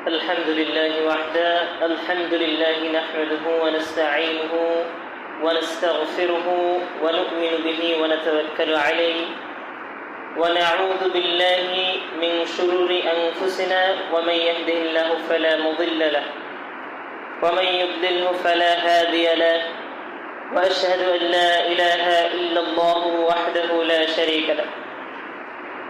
الحمد لله وحده الحمد لله نحمده ونستعينه ونستغفره ونؤمن به ونتوكل عليه ونعوذ بالله من شرور أنفسنا ومن يهده الله فلا مضل له ومن يضلله فلا هادي له وأشهد أن لا إله إلا الله وحده لا شريك له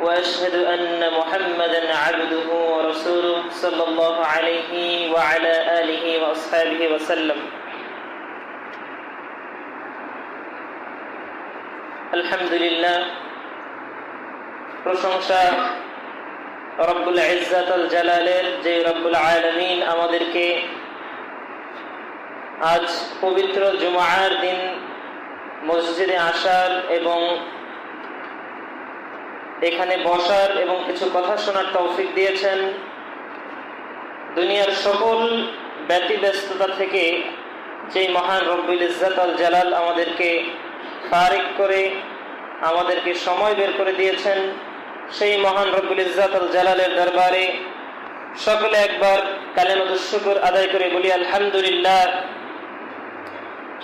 وأشهد أن محمدًا عبده ورسوله صلى الله عليه وعلى آله وأصحابه وسلم الحمد لله প্রশংসা রব্বুল ইজ্জাতুল জালালের, যে রব্বুল আলামিন আমাদেরকে আজ পবিত্র জুমার দিন মসজিদে আসার এবং এখানে বসার এবং কিছু কথা শোনার তৌফিক দিয়েছেন। দুনিয়ার সকল ব্যতিব্যস্ততা থেকে যে মহান রব্বুল ইজ্জাতুল জালাল আমাদেরকে ফারিক করে আমাদেরকে সময় বের করে দিয়েছেন, সেই মহান রব্বুল ইজ্জাতুল জালালের দরবারে সকলে একবার কালিমাতুশ শুকর আদায় করে বলি আলহামদুলিল্লাহ।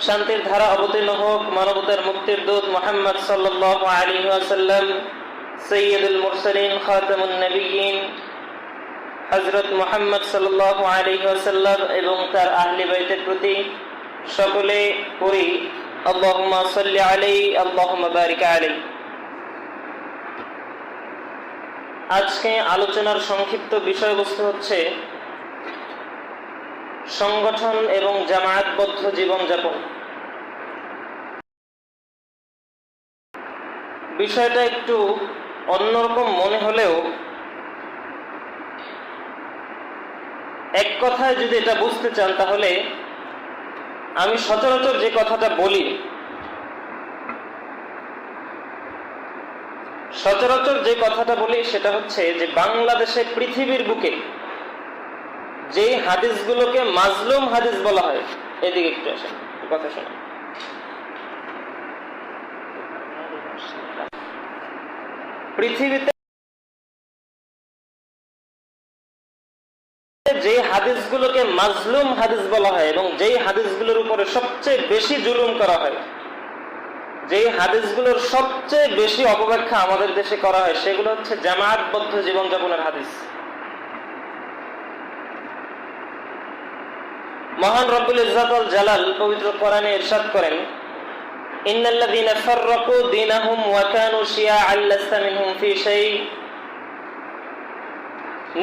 শান্তির ধারা অবতীর্ণ হোক মানবতার মুক্তির দূত মুহাম্মদ সাল্লাল্লাহু আলাইহি ওয়াসাল্লাম, সৈয়দুল মুরসালিন, খাতামুন নবিয়্যিন হযরত মুহাম্মদ সাল্লাল্লাহু আলাইহি ওয়াসাল্লাম এবং তার আহলে বাইতের প্রতি। সকলে পড়ি আল্লাহুম্মা সাল্লি আলাইহি আল্লাহুম্মা বারিক আলাইহি। আজকে আলোচনার সংক্ষিপ্ত বিষয়বস্তু হচ্ছে সংগঠন এবং জামায়াতবদ্ধ জীবনযাপন। বিষয়টা একটু অন্যরকম মনে হলেও এক কথায় যদি এটা বুঝতে চান, তাহলে আমি সচরাচর যে কথাটা বলি, সেটা হচ্ছে যে বাংলাদেশে পৃথিবীর বুকে যে হাদিসগুলোকে মাজলুম হাদিস বলা হয়, এদিকে একটু আসেন, কথা শোনা। পৃথিবীতে যে হাদিসগুলোকে মাজলুম হাদিস বলা হয় এবং যেই হাদিসগুলোর উপরে সবচেয়ে বেশি জুলুম করা হয়, যেই হাদিসগুলোর সবচেয়ে বেশি অপব্যাখ্যা আমাদের দেশে করা হয়, সেগুলো হচ্ছে জামায়াতবদ্ধ জীবনযাপনের হাদিস। মহান রব্বুল ইজ্জাতুল জালাল পবিত্র কোরআনে ইরশাদ করেন, ইন্নাল্লাযীনা ফাররাকু দীনাহুম ওয়া কানু শিয়াআন লাস্তা মিনহুম ফি শাই।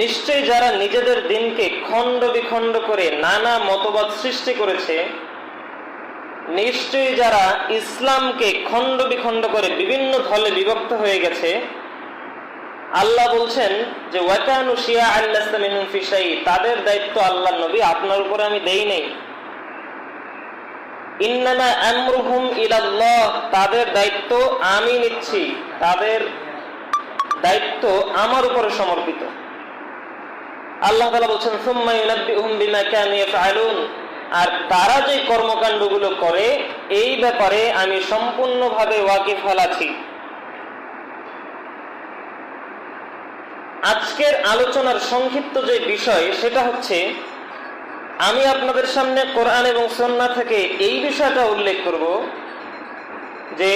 নিশ্চয়ই যারা নিজেদের দিনকে খণ্ড বিখণ্ড করে নানা মতবাদ সৃষ্টি করেছে, নিশ্চয়ই যারা ইসলামকে খণ্ড বিখণ্ড করে বিভিন্ন দলে বিভক্ত হয়ে গেছে, আল্লাহ বলছেন যে ওয়া কানু শিয়াআন লাস্তা মিনহুম ফি শাই, তাদের দায়িত্ব আল্লাহর নবী আপনার উপরে আমি দেই নাই। ইন্নামা আমরুহুম ইলাল্লাহ, তাদের দায়িত্ব আমি নিচ্ছি, তাদের দায়িত্ব আমার উপরে সমর্পিত। আল্লাহ তাআলা বলছেন সুম্মা ইউনাব্বিউহুম বিমা কানু ইয়াফআলুন, আর তারা যে কর্মকাণ্ডগুলো করে এই ব্যাপারে আমি সম্পূর্ণভাবে ওয়াকিফাল আছি। আজকের আলোচনার সংক্ষিপ্ত যে বিষয়, সেটা হচ্ছে আমি আপনাদের সামনে কোরআন এবং সুন্নাহ থেকে এই বিষয়টা উল্লেখ করব যে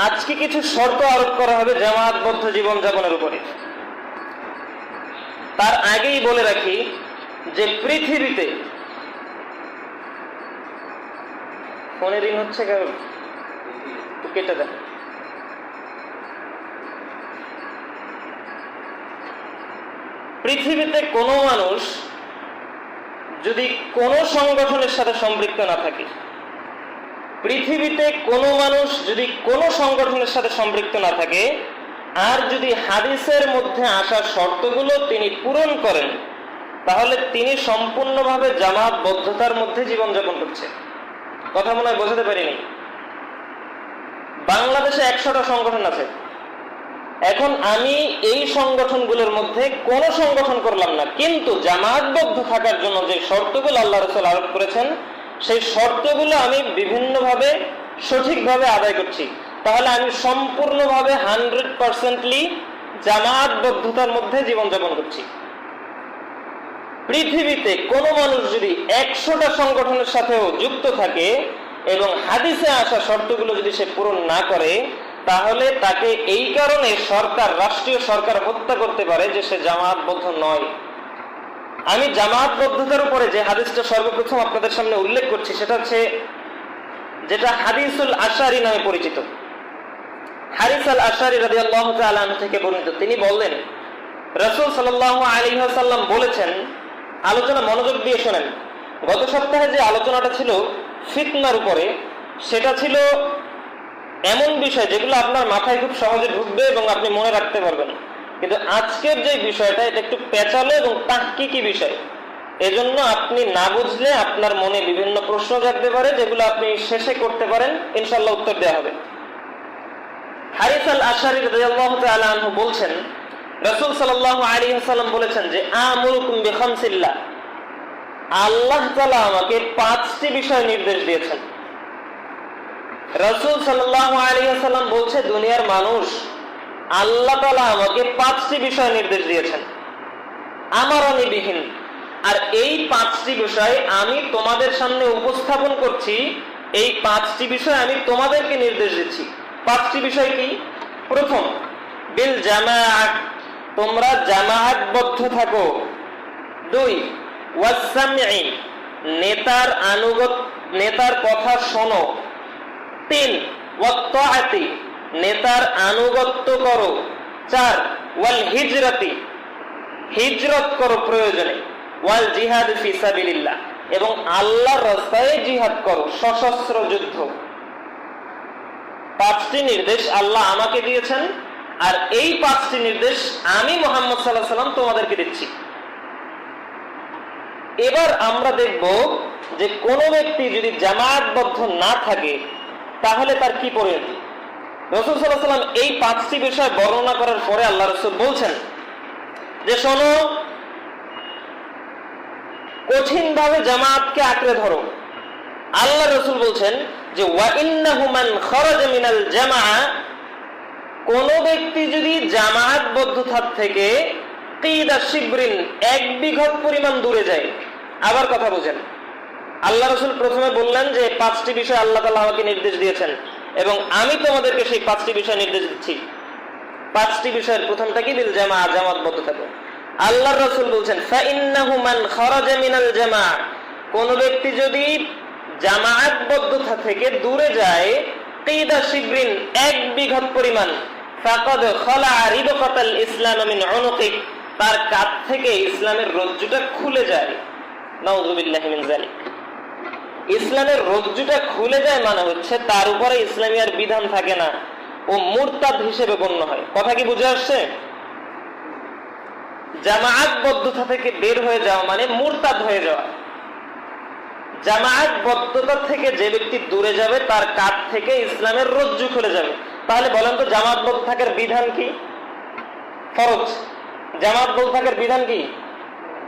আজকে কিছু শর্ত আরোপ করা হবে জামায়াতবদ্ধ জীবনযাপনের উপরে। তার আগেই বলে রাখি যে পৃথিবীতে ফোনে রিং হচ্ছে, কেটে দেন। পৃথিবীতে কোনো মানুষ যদি কোনো সংগঠনের সাথে সম্পৃক্ত না থাকে, পৃথিবীতে কোনো মানুষ যদি কোনো সংগঠনের সাথে সম্পৃক্ত না থাকে, আর যদি হাদিসের মধ্যে আসা শর্তগুলো তিনি পূরণ করেন, তাহলে তিনি সম্পূর্ণভাবে জামায়াতবদ্ধতার মধ্যে জীবনযাপন করছে। কথা মনে হয় বোঝাতে পারিনি। বাংলাদেশে 100টা সংগঠন আছে। এখন আমি এই সংগঠনগুলোর মধ্যে কোন সংগঠন করলাম না, কিন্তু জামায়াতবদ্ধ থাকার জন্য যে শর্তগুলো আল্লাহ রাসূল আরোপ করেছেন, সেই শর্তগুলো আমি বিভিন্নভাবে সঠিকভাবে আদায় করছি, তাহলে আমি সম্পূর্ণভাবে 100% জামায়াতবদ্ধতার মধ্যে জীবনযাপন করছি। পৃথিবীতে কোনো মানুষ যদি 100টা সংগঠনের সাথেও যুক্ত থাকে এবং হাদিসে আসা শর্তগুলো যদি সে পূরণ না করে, তাহলে তাকে এই কারণে সরকার, রাষ্ট্রীয় সরকার হত্যা করতে পারে যে সে জামায়াতবদ্ধ নয়। আমি জামায়াতবদ্ধতার উপরে যে হাদিসটা সর্বপ্রথম আপনাদের সামনে উল্লেখ করছি সেটা হচ্ছে যেটা হাদিসুল আশারি নামে পরিচিত। হারিস আল আশারি রাদিয়াল্লাহু তাআলা আনহু থেকে বর্ণিত, তিনি বললেন রাসূল সাল্লাল্লাহু আলাইহি ওয়াসাল্লাম বলেছেন, আলোচনা মনোযোগ দিয়ে শোনেন। গত সপ্তাহে যে আলোচনাটা ছিল ফিতনার উপরে, সেটা ছিল এমন বিষয় যেগুলো আপনার মাথায় খুব সহজে ঢুকবে এবং আপনি মনে রাখতে পারবেন। কিন্তু আজকের যে বিষয়টা, এটা একটু পেঁচালো এবং তাহকিকি বিষয়, এজন্য আপনি না বুঝলে আপনার মনে বিভিন্ন প্রশ্ন জাগতে পারে, যেগুলো আপনি শেষে করতে পারেন, ইনশাআল্লাহ উত্তর দেওয়া হবে। হারিস আল আশারি রাদিয়াল্লাহু তাআলা আনহু বলছেন, রাসূল সাল্লাল্লাহু আলাইহি ওয়াসাল্লাম বলেছেন যে আমুরুকুম বিখামসিল্লাহ, আল্লাহ তাআলা আমাকে 5টি বিষয় নির্দেশ দিয়েছেন। রাসূল সাল্লাল্লাহু আলাইহি ওয়াসাল্লাম বলছে, দুনিয়ার মানুষ, আল্লাহ তাআলা আমাকে 5টি বিষয় নির্দেশ দিয়েছেন, আমারানি বিহিন, আর এই 5টি বিষয় আমি তোমাদের সামনে উপস্থাপন করছি। এই 5টি বিষয় আমি তোমাদেরকে নির্দেশ দিচ্ছি। 5টি বিষয় কি? প্রথম, বিল জামাআত, তোমরা জামাআতবদ্ধ থাকো। 2, ওয়াসসামঈ, নেতার কথা শোনো। 3, ওয়াত্তাআতি, নেতার আনুগত্য করো। 4, ওয়াল হিজরাতি, হিজরত করো প্রয়োজনে। ওয়াল জিহাদ ফি সাবিলিল্লাহ, এবং আল্লাহর রাস্তায় জিহাদ করো, সশস্ত্র যুদ্ধ। 5টি নির্দেশ আল্লাহ আমাকে দিয়েছেন, আর এই 5টি নির্দেশ আমি মুহাম্মদ সাল্লাল্লাহু আলাইহি ওয়াসাল্লাম তোমাদেরকে দিচ্ছি। এবার আমরা দেখব যে কোন ব্যক্তি যদি জামায়াতবদ্ধ না থাকে তাহলে তার কি পরিণতি। রাসূল সাল্লাল্লাহু আলাইহি ওয়াসাল্লাম এই 5টি বিষয় বর্ণনা করার পরে আল্লাহ রাসূল বলছেন যে শোনো, কঠিনভাবে জামায়াতকে আঁকড়ে ধরো। আল্লাহ রাসূল বলছেন যে ওয়া ইন্নাহু মান খারাজা মিনাল জামাআ, কোন ব্যক্তি যদি জামায়াতবদ্ধতা থেকে কিদা শিবরিন, 1 বিঘত পরিমাণ দূরে যায়। আবার কথা বুঝেন, আল্লাহ রাসূল প্রথমে বললেন যে 5টি বিষয় আল্লাহ তাআলা আমাকে নির্দেশ দিয়েছেন এবং আমি তোমাদেরকে সেই 5টি বিষয় নির্দেশ দিচ্ছি। 5টি বিষয়ের প্রথমটা কি? বিল জামাআ, জামাতবদ্ধ থাকো। আল্লাহর রাসূল বলছেন ফা ইন্নাহু মান খারাজা মিনাল জামাআ, কোন ব্যক্তি যদি জামায়াতবদ্ধতা থেকে দূরে যায়, কিদা শিবরিন, 1 বিঘত পরিমাণ, ফাকাদ খালা রিবকাতাল ইসলাম মিন উনুকি, তার কাঁধ থেকে ইসলামের রজ্জুটা খুলে যায়। নাউযুবিল্লাহি মিন যালিক। ইসলামের রজ্জুটা খুলে যায় মানে হচ্ছে তার উপরে ইসলামী আর বিধান থাকে না, ও মুরতাদ হিসেবে গণ্য হয়। কথা কি বুঝে আসছে? জামায়াতবদ্ধতা থেকে বের হয়ে যাওয়া মানে মুরতাদ হয়ে যাওয়া। জামায়াতবদ্ধতা থেকে যে ব্যক্তি দূরে যাবে তার কাঁধ থেকে ইসলামের রজ্জু খুলে যাবে। তাহলে বলেন তো জামায়াতবদ্ধ থাকার বিধান কি? ফরজ। জামায়াতবদ্ধ থাকার বিধান কি?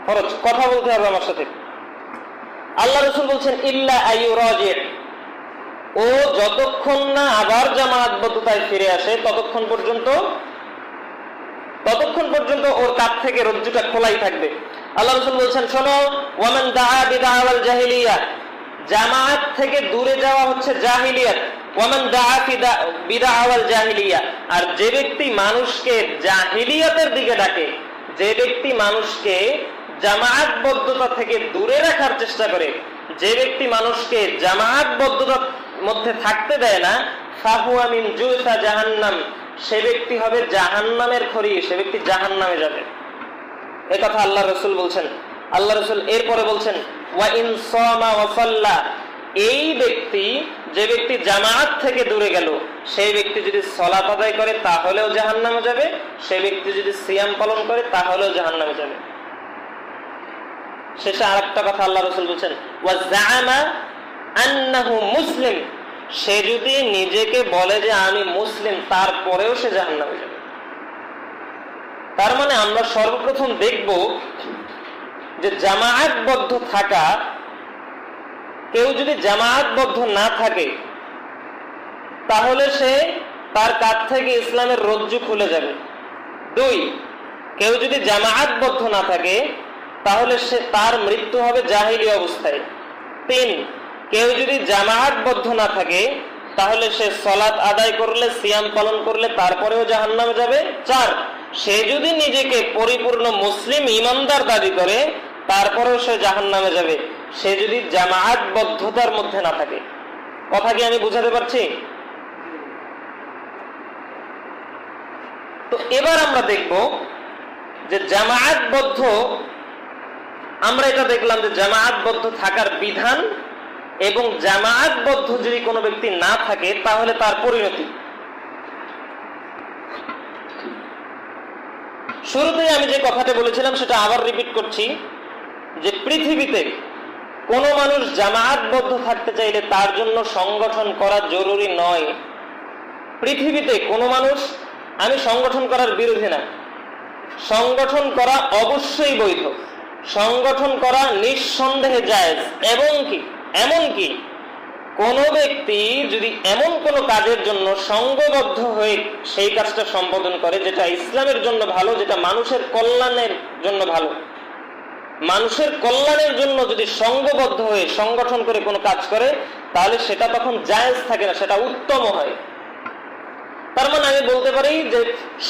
ফরজ। কথা বলতে হবে আমার সাথে। আল্লাহ রাসূল বলছেন ইল্লা আইয়ুরাজি, ও যতক্ষণ না আবার জামায়াতবদ্ধতায় ফিরে আসে ততক্ষণ পর্যন্ত ওর কাঁধ থেকে রজ্জুটা খোলাই থাকবে। আল্লাহ রাসূল বলছেন শোনো, ওয়ামান দাআ বিদাওয়াল জাহিলিয়া, জামায়াত থেকে দূরে যাওয়া হচ্ছে জাহিলিয়াত। ওয়ামান দাআ বিদাওয়াল জাহিলিয়া, আর যে ব্যক্তি মানুষকে জাহিলিয়াতের দিকে ডাকে, যে ব্যক্তি মানুষকে জামায়াতবদ্ধতা থেকে দূরে রাখার চেষ্টা করে, যে ব্যক্তি মানুষকে জামায়াতবদ্ধতার মধ্যে থাকতে দেয় না, ফাহুয়া মিন জুসা জাহান্নাম, সে ব্যক্তি হবে জাহান্নামের খড়ি, সে ব্যক্তি জাহান্নামে যাবে। এই কথা আল্লাহ রাসূল বলছেন। আল্লাহ রাসূল এরপরে বলছেন ওয়া ইন সামা ওয়া সাল্লা, এই ব্যক্তি, যে ব্যক্তি জামায়াত থেকে দূরে গেল, সেই ব্যক্তি যদি সালাত আদায় করে তাহলেও জাহান্নামে যাবে, সেই ব্যক্তি যদি সিয়াম পালন করে তাহলেও জাহান্নামে যাবে। শেষে আরেকটা কথা আল্লাহ রাসূল বলছেন ওয়া জাআমা আন্নাহু মুসলিম, সে যদি নিজেকে বলে যে আমি মুসলিম, তারপরেও সে জাহান্নামে যাবে। তার মানে আমরা সর্বপ্রথম দেখব যে জামায়াতবদ্ধ থাকা, কেউ যদি জামায়াতবদ্ধ না থাকে তাহলে সে তার কাঁধ থেকে ইসলামের রজ্জু খুলে যাবে। 2, কেউ যদি জামায়াতবদ্ধ না থাকে তাহলে তার মৃত্যু হবে জাহিলি অবস্থায়। 3, কেউ যদি জামায়াতবদ্ধ না থাকে তাহলে সে সালাত আদায় করলে, সিয়াম পালন করলে তারপরেও জাহান্নামে যাবে। 4, সে যদি নিজেকে পরিপূর্ণ মুসলিম ইমানদার দাবি করে তারপরেও সে জাহান্নামে যাবে, সে যদি জামায়াতবদ্ধতার মধ্যে না থাকে। কথা কি আমি বুঝাতে পারছি? তো এবার আমরা দেখব যে জামায়াতবদ্ধ, আমরা এটা দেখলাম যে জামায়াতবদ্ধ থাকার বিধান এবং জামায়াতবদ্ধ যদি কোনো ব্যক্তি না থাকে তাহলে তার পরিণতি। শুরুতেই আমি যে কথাটা বলেছিলাম সেটা আবার রিপিট করছি, যে পৃথিবীতে কোনো মানুষ জামায়াতবদ্ধ থাকতে চাইলে তার জন্য সংগঠন করা জরুরি নয়। পৃথিবীতে কোনো মানুষ, আমি সংগঠন করার বিরোধী না, সংগঠন করা অবশ্যই বৈধ, সংগঠন করা নিঃসন্দেহে জায়েজ, এবং কি এমনকি কোন ব্যক্তি যদি এমন কোন কাজের জন্য সংঘবদ্ধ হয়ে সেই কাজটা সম্পাদন করে যেটা ইসলামের জন্য ভালো, যেটা মানুষের কল্যাণের জন্য ভালো, মানুষের কল্যাণের জন্য যদি সংঘবদ্ধ হয়ে সংগঠন করে কোনো কাজ করে তাহলে সেটা তখন জায়েজ থাকে না, সেটা উত্তম হয়। তার মানে আমি বলতে পারি যে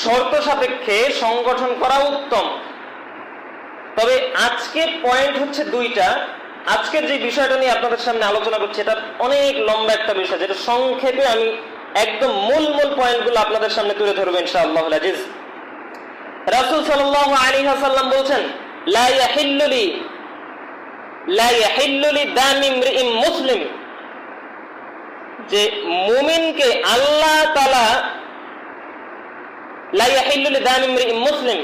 শর্ত সাপেক্ষে সংগঠন করা উত্তম। তবে আজকে পয়েন্ট হচ্ছে 2টা। আজকের যে বিষয়টা নিয়ে আপনাদের সামনে আলোচনা করছি এটা অনেক লম্বা একটা বিষয়, যেটা সংক্ষেপে আমি একদম মূল পয়েন্টগুলো আপনাদের সামনে তুলে ধরবো ইনশাআল্লাহুল আজিজ। রাসূল সাল্লাল্লাহু আলাইহি ওয়াসাল্লাম বলেছেন, লা ইয়াহিল্লু লি দামি ইমরিইন মুসলিম, যে মুমিনকে আল্লাহ তাআলা, লা ইয়াহিল্লু লি দামি ইমরিইন মুসলিম,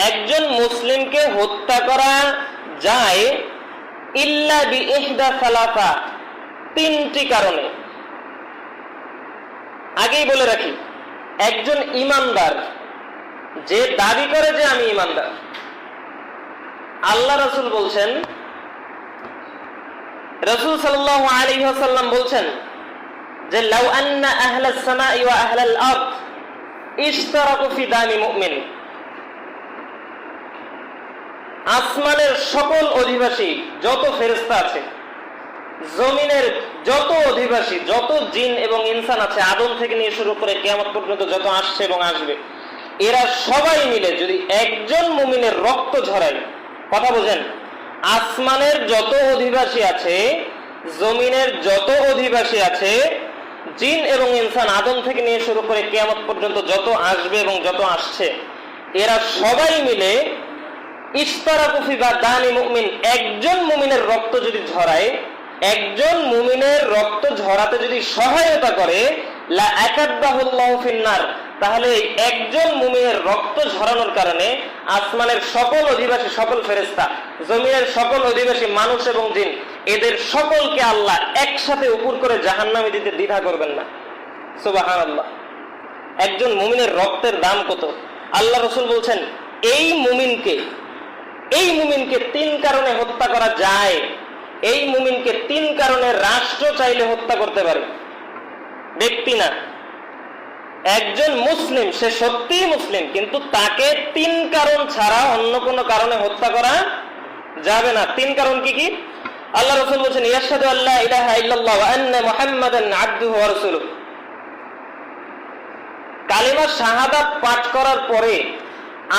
একজন মুসলিমকে হত্যা করা যায় ইল্লা বিইহদা সালাসা, 3টি কারণে। আগেই বলে রাখি, একজন ইমানদার যে দাবি করে যে আমি ইমানদার, আল্লাহ রাসূল বলছেন, রাসূল সাল্লাল্লাহু আলাইহি ওয়াসাল্লাম বলছেন যে লাউ আন্না আহলাস সামাই ওয়া আহলাল আরদ ইশতারাকু ফি দামি মুমিন, আসমানের সকল অধিবাসী যত ফেরেশতা আছে, জমিনের যত অধিবাসী, যত জিন এবং ইনসান আছে, আদম থেকে নিয়ে শুরু করে কিয়ামত পর্যন্ত যত আসছে এবং আসবে, এরা সবাই মিলে যদি একজন মুমিনের রক্ত ঝরায়, কথা বোঝেন, আসমানের যত অধিবাসী আছে, জমিনের যত অধিবাসী আছে, জিন এবং ইনসান আদম থেকে নিয়ে শুরু করে কিয়ামত পর্যন্ত যত আসবে এবং যত আসছে, এরা সবাই মিলে ইশতারাকু ফি দামি মুমিন, একজন মুমিনের রক্ত যদি ঝরায়, একজন মুমিনের রক্ত ঝরাতে যদি সহায়তা করে, লা আকাদ্দাহুল্লাহু ফিন্নার, তাহলে একজন মুমিনের রক্ত ঝরানোর কারণে আসমানের সকল অধিবাসী, সকল ফেরেশতা, জমিনের সকল অধিবাসী মানুষ এবং জিন, এদের সকলকে আল্লাহ একসাথে উপর করে জাহান্নামে দিতে দ্বিধা করবেন না। সুবহানাল্লাহ। একজন মুমিনের রক্তের দাম কত! আল্লাহ রাসূল বলছেন এই মুমিনকে 3 কারণে হত্যা করা যায়। এই মুমিনকে 3 কারণে রাষ্ট্র চাইলে হত্যা করতে পারে, ব্যক্তি না। একজন মুসলিম, সে সত্যিই মুসলিম, কিন্তু তাকে 3 কারণ ছাড়া অন্য কোনো কারণে হত্যা করা যাবে না। 3 কারণ কি কি? আল্লাহ রাসূল বলেছেন, ইয়াশহাদু আল্লা ইলাহা ইল্লাল্লাহ ওয়া আন্না মুহাম্মাদান আবদুহু ওয়া রাসূলুহু, কালিমা শাহাদাত পাঠ করার পরে,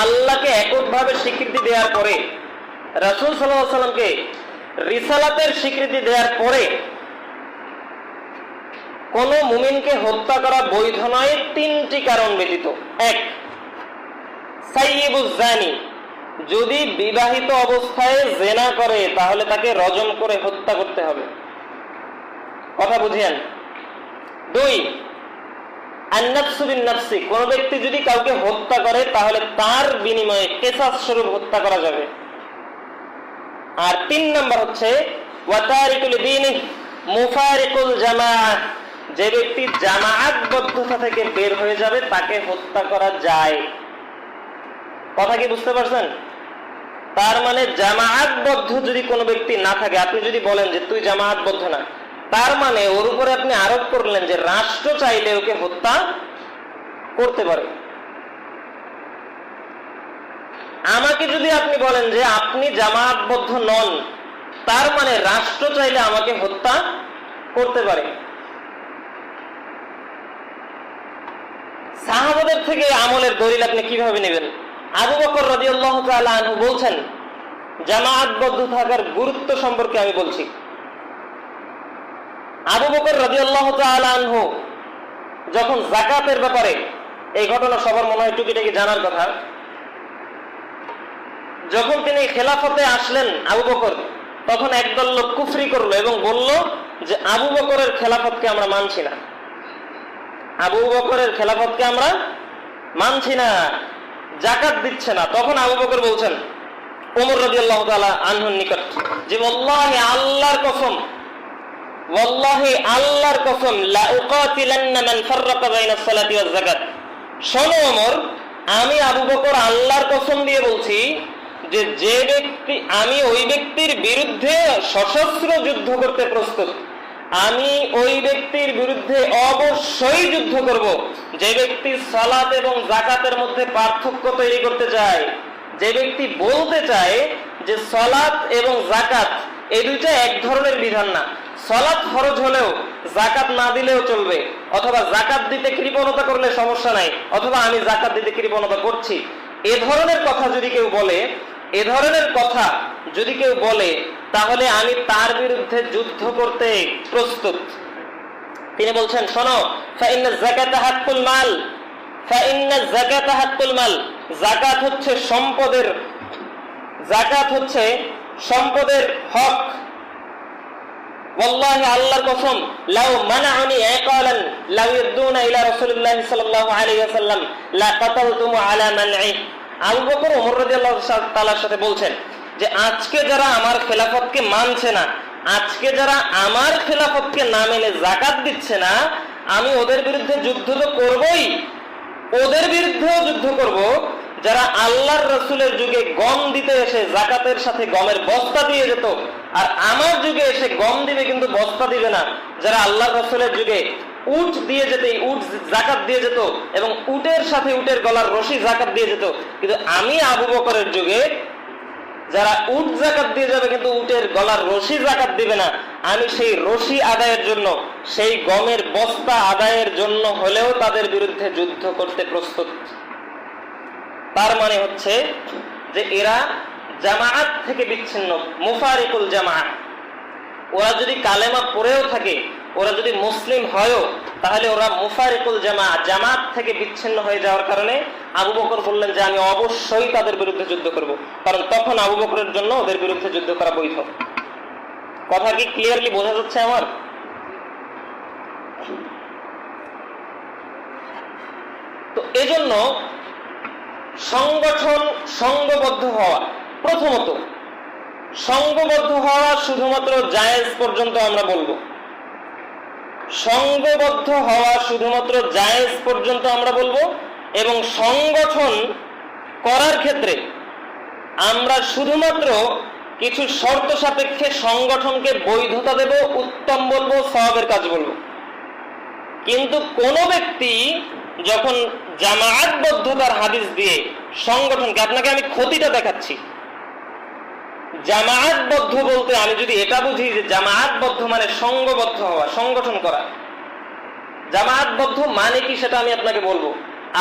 আল্লাহকে এককভাবে স্বীকৃতি দেওয়ার পরে, রাসূল সাল্লাল্লাহু আলাইহি ওয়াসাল্লামকে রিসালাতের স্বীকৃতি দেওয়ার পরে কোন মুমিনকে হত্যা করা বৈধ নয় 3টি কারণ ব্যতীত। 1, সাইয়্যিবুজ জানি, যদি বিবাহিত অবস্থায় জিনা করে তাহলে তাকে রজম করে হত্যা করতে হবে, কথা বুঝেন। 2, আন-নাফসু বিন-নাফসি, কোন ব্যক্তি যদি কাউকে হত্যা করে তাহলে তার বিনিময়ে কিসাস স্বরূপ হত্যা করা যাবে। আর 3 নাম্বার হচ্ছে ওয়া তারিকুল দীনিহি মুফারিকুল জামাআহ, যে ব্যক্তি জামাআতবদ্ধতা থেকে বের হয়ে যাবে তাকে হত্যা করা যায়। কথা কি বুঝতে পারছেন? তার মানে জামাআতবদ্ধ যদি কোনো ব্যক্তি না থাকে, আপনি যদি বলেন যে তুই জামাআতবদ্ধ না, তার মানে ওর উপরে আপনি আরোপ করলেন যে রাষ্ট্র চাইলে ওকে হত্যা করতে পারে। আমাকে যদি আপনি বলেন যে আপনি জামায়াতবদ্ধ নন, তার মানে রাষ্ট্র চাইলে আমাকে হত্যা করতে পারে। সাহাবাদের থেকে আমলের দলিল আপনি কিভাবে নেবেন? আবু বকর রাদিয়াল্লাহু তাআলা আনহু বলছেন, জামায়াতবদ্ধ থাকার গুরুত্ব সম্পর্কে আমি বলছি। আবু বকর রাদিয়াল্লাহু তাআলা আনহু যখন যাকাতের ব্যাপারে, এই ঘটনা সবার মনে হয় টুকিটাকি জানার কথা, যখন তিনি খেলাফতে আসলেন আবু বকর, তখন একদল লোক কুফরি করলো এবং বলল যে আবু বকরের খেলাফতকে আমরা মানছি না, আবু বকরের খেলাফতকে আমরা মানছি না, যাকাত দিচ্ছে না। তখন আবু বকর বলছেন ওমর রাদিয়াল্লাহু তাআলা আনহুর নিকট যে ওয়াল্লাহি আল্লাহর কসম, ওয়াল্লাহি আল্লাহর কসম, লা উকাতিলান্না মান ফাররাকা বাইনাস সালাতি ওয়াজ যাকাত। শোনো ওমর, আমি আবু বকর আল্লাহর কসম দিয়ে বলছি যে ব্যক্তি, আমি ওই ব্যক্তির বিরুদ্ধে সশস্ত্র যুদ্ধ করতে প্রস্তুত, আমি ওই ব্যক্তির বিরুদ্ধে অবশ্যই যুদ্ধ করব যে ব্যক্তি সালাত এবং যাকাতের মধ্যে পার্থক্য তৈরি করতে চায়, যে ব্যক্তি বলতে চায় যে সালাত এবং যাকাত এই দুইটা এক ধরনের বিধান না, সালাত ফরজ হলেও যাকাত না দিলেও চলবে, অথবা যাকাত দিতে কৃপণতা করলে সমস্যা নাই, অথবা আমি যাকাত দিতে কৃপণতা করছি, এ ধরনের কথা যদি কেউ বলে, এ ধরনের কথা যদি কেউ বলে, তাহলে আমি তার বিরুদ্ধে যুদ্ধ করতে প্রস্তুত। তিনি বলছেন, শোনো, ফাইন্নাজ যাকাতা হাক্কুল মাল, ফাইন্নাজ যাকাতা হাক্কুল মাল, যাকাত হচ্ছে সম্পদের, যাকাত হচ্ছে সম্পদের হক। ওয়াল্লাহি আল্লাহর কসম, লাউ মানাউনি ইকালান লাউ ইয়াদুনা ইলা রাসূলিল্লাহ সাল্লাল্লাহু আলাইহি ওয়াসাল্লাম লা কাতালতুম আলা মানঈ। আবু বকর ওমর রাদিয়াল্লাহু তাআলার সাথে বলছেন যে আজকে যারা আমার খেলাফতকে মানছে না, আজকে যারা আমার খেলাফতকে না মেনে যাকাত দিচ্ছে না, আমি ওদের বিরুদ্ধে যুদ্ধ তো করবই, ওদের বিরুদ্ধেও যুদ্ধ করব যারা আল্লাহর রাসূলের যুগে গম দিতে এসে যাকাতের সাথে গমের বস্তা দিয়ে যেত, আর আমার যুগে এসে গম দিবে কিন্তু বস্তা দিবে না, যারা আল্লাহর রাসূলের যুগে উট দিয়ে যেত, উট যাকাত দিয়ে যেত এবং উটের সাথে উটের গলার রশি যাকাত দিয়ে যেত, কিন্তু আমি আবু বকরের যুগে যারা উট যাকাত দিয়ে যাবে কিন্তু উটের গলার রশি যাকাত দিবে না, আমি সেই রশি আদায়ের জন্য, সেই গমের বস্তা আদায়ের জন্য হলেও তাদের বিরুদ্ধে যুদ্ধ করতে প্রস্তুত। তার মানে হচ্ছে যে এরা জামাআত থেকে বিচ্ছিন্ন, মুফারিকুল জামাআত। ওরা যদি কালেমা পড়েও থাকে, ওরা যদি মুসলিম হয়ও, তাহলে ওরা মুফারিকুল জামাআত, জামাত থেকে বিচ্ছিন্ন হয়ে যাওয়ার কারণে আবু বকর বললেন যে আমি অবশ্যই তাদের বিরুদ্ধে যুদ্ধ করব, কারণ তখন আবু বকরের জন্য ওদের বিরুদ্ধে যুদ্ধ করা বৈধ। কথা কি ক্লিয়ারলি বোঝা যাচ্ছে আমার? তো এজন্য সংগঠন, সংঘবদ্ধ হওয়া, প্রথমত সংঘবদ্ধ হওয়া শুধুমাত্র জায়েজ পর্যন্ত আমরা বলবো, সংঘবদ্ধ হওয়া শুধুমাত্র জায়েজ পর্যন্ত আমরা বলবো, এবং সংগঠন করার ক্ষেত্রে আমরা শুধুমাত্র কিছু শর্ত সাপেক্ষে সংগঠনকে বৈধতা দেব, উত্তম বলবো, সওয়াবের কাজ বলবো। কিন্তু কোন ব্যক্তি যখন জামায়াতবদ্ধতার হাদিস দিয়ে সংগঠনকে, আপনাকে আমি ক্ষতিটা দেখাচ্ছি, জামায়াতবদ্ধ বলতে আমি যদি এটা বুঝি যে জামায়াতবদ্ধ মানে সংঘবদ্ধ হওয়া, সংগঠন করা, জামায়াতবদ্ধ মানে কি সেটা আমি আপনাকে বলবো।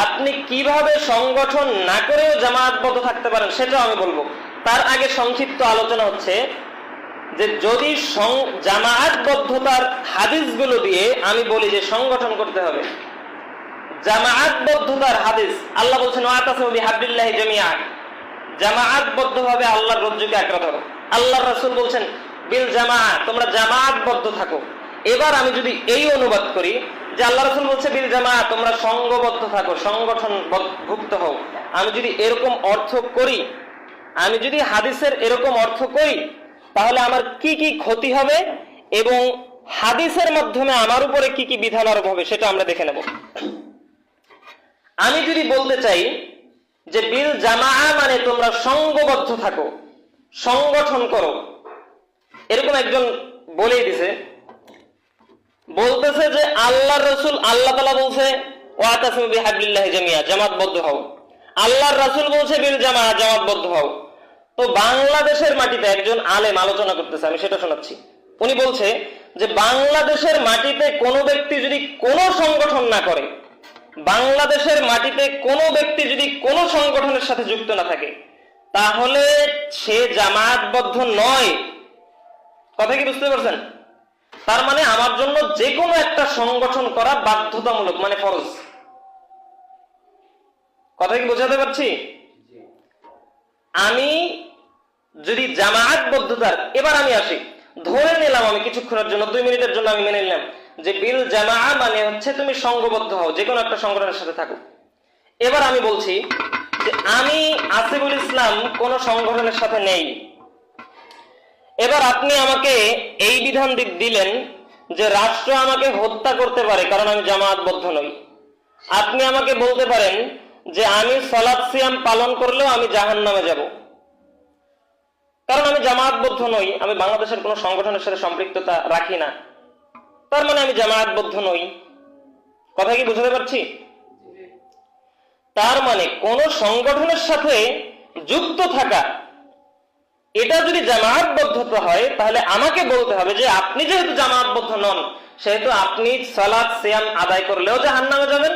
আপনি কিভাবে সংগঠন না করেও জামায়াতবদ্ধ থাকতে পারেন সেটাও আমি বলবো। তার আগে সংক্ষিপ্ত আলোচনা হচ্ছে যে যদি জামায়াতবদ্ধতার হাদিসগুলো দিয়ে আমি বলি যে সংগঠন করতে হবে, জামায়াতবদ্ধতার হাদিস, আল্লাহ বলছেন ওয়াতাসিমু বিহাবলিল্লাহি জামিআ, জামায়াতবদ্ধভাবে আল্লাহর রজ্জুকে আঁকড়ে ধরো। আল্লাহর রাসূল বলছেন বিল জামাআ, তোমরা জামায়াতবদ্ধ থাকো। এবার আমি যদি এই অনুবাদ করি যে আল্লাহ রাসূল বলছে বিল জামাআ, তোমরা সংঘবদ্ধ থাকো, সংগঠন ভুক্ত হও, আমি যদি এরকম অর্থ করি, আমি যদি হাদিসের এরকম অর্থ করি, তাহলে আমার কি কি ক্ষতি হবে এবং হাদিসের মাধ্যমে আমার উপরে কি কি বিধান আরোপ হবে সেটা আমরা দেখে নেব। আমি যদি বলতে চাই যে বিল জামাআ মানে তোমরা সংঘবদ্ধ থাকো, সংগঠন করো, এরকম একজন বলেই দিছে, বলতেছে যে আল্লাহর রাসূল, আল্লাহ তাআলা বলছে ওয়াতাসিমু বিহাবলিল্লাহি জামিআ, জামাতবদ্ধ হও। আল্লাহর রাসূল বলছে বিল জামাআত, জামাতবদ্ধ হও। তো বাংলাদেশের মাটিতে একজন আলেম আলোচনা করতেছে, আমি সেটা শোনাচ্ছি। উনি বলছে যে বাংলাদেশের মাটিতে কোনো ব্যক্তি যদি কোনো সংগঠন না করে, বাংলাদেশের মাটিতে কোনো ব্যক্তি যদি কোনো সংগঠনের সাথে যুক্ত না থাকে, তাহলে সে জামায়াতবদ্ধ নয়। কথা কি বুঝতে পারছেন? তার মানে আমার জন্য যে কোনো একটা সংগঠন করা বাধ্যতামূলক, মানে ফরজ। কথা কি বোঝাতে পারছি? আমি যদি জামায়াতবদ্ধতার, এবার আমি আসি, ধরে নিলাম আমি কিছুক্ষণের জন্য, 2 মিনিটের জন্য আমি মেনে নিলাম যে বিল জামাআ মানে হচ্ছে তুমি সংঘবদ্ধ হও, যে কোনো একটা সংগঠনের সাথে থাকো। এবার আমি বলছি যে আমি আসিফুল ইসলাম কোন সংগঠনের সাথে নেই। এবার আপনি আমাকে এই বিধান দিলেন যে রাষ্ট্র আমাকে হত্যা করতে পারে কারণ আমি জামায়াতবদ্ধ নই। আপনি আমাকে বলতে পারেন যে আমি সালাত সিয়াম পালন করলেও আমি জাহান্নামে যাব কারণ আমি জামায়াতবদ্ধ নই, আমি বাংলাদেশের কোন সংগঠনের সাথে সম্পৃক্ততা রাখি না, তার মানে আমি জামায়াতবদ্ধ নই। কথা কি বুঝতে পারছি? তার মানে কোন সংগঠনের সাথে যুক্ত থাকা, এটা যদি জামায়াতবদ্ধতা হয়, তাহলে আমাকে বলতে হবে যে আপনি যেহেতু জামায়াতবদ্ধ নন, সেহেতু আপনি সালাত সিয়াম আদায় করলেও জাহান্নামে যাবেন,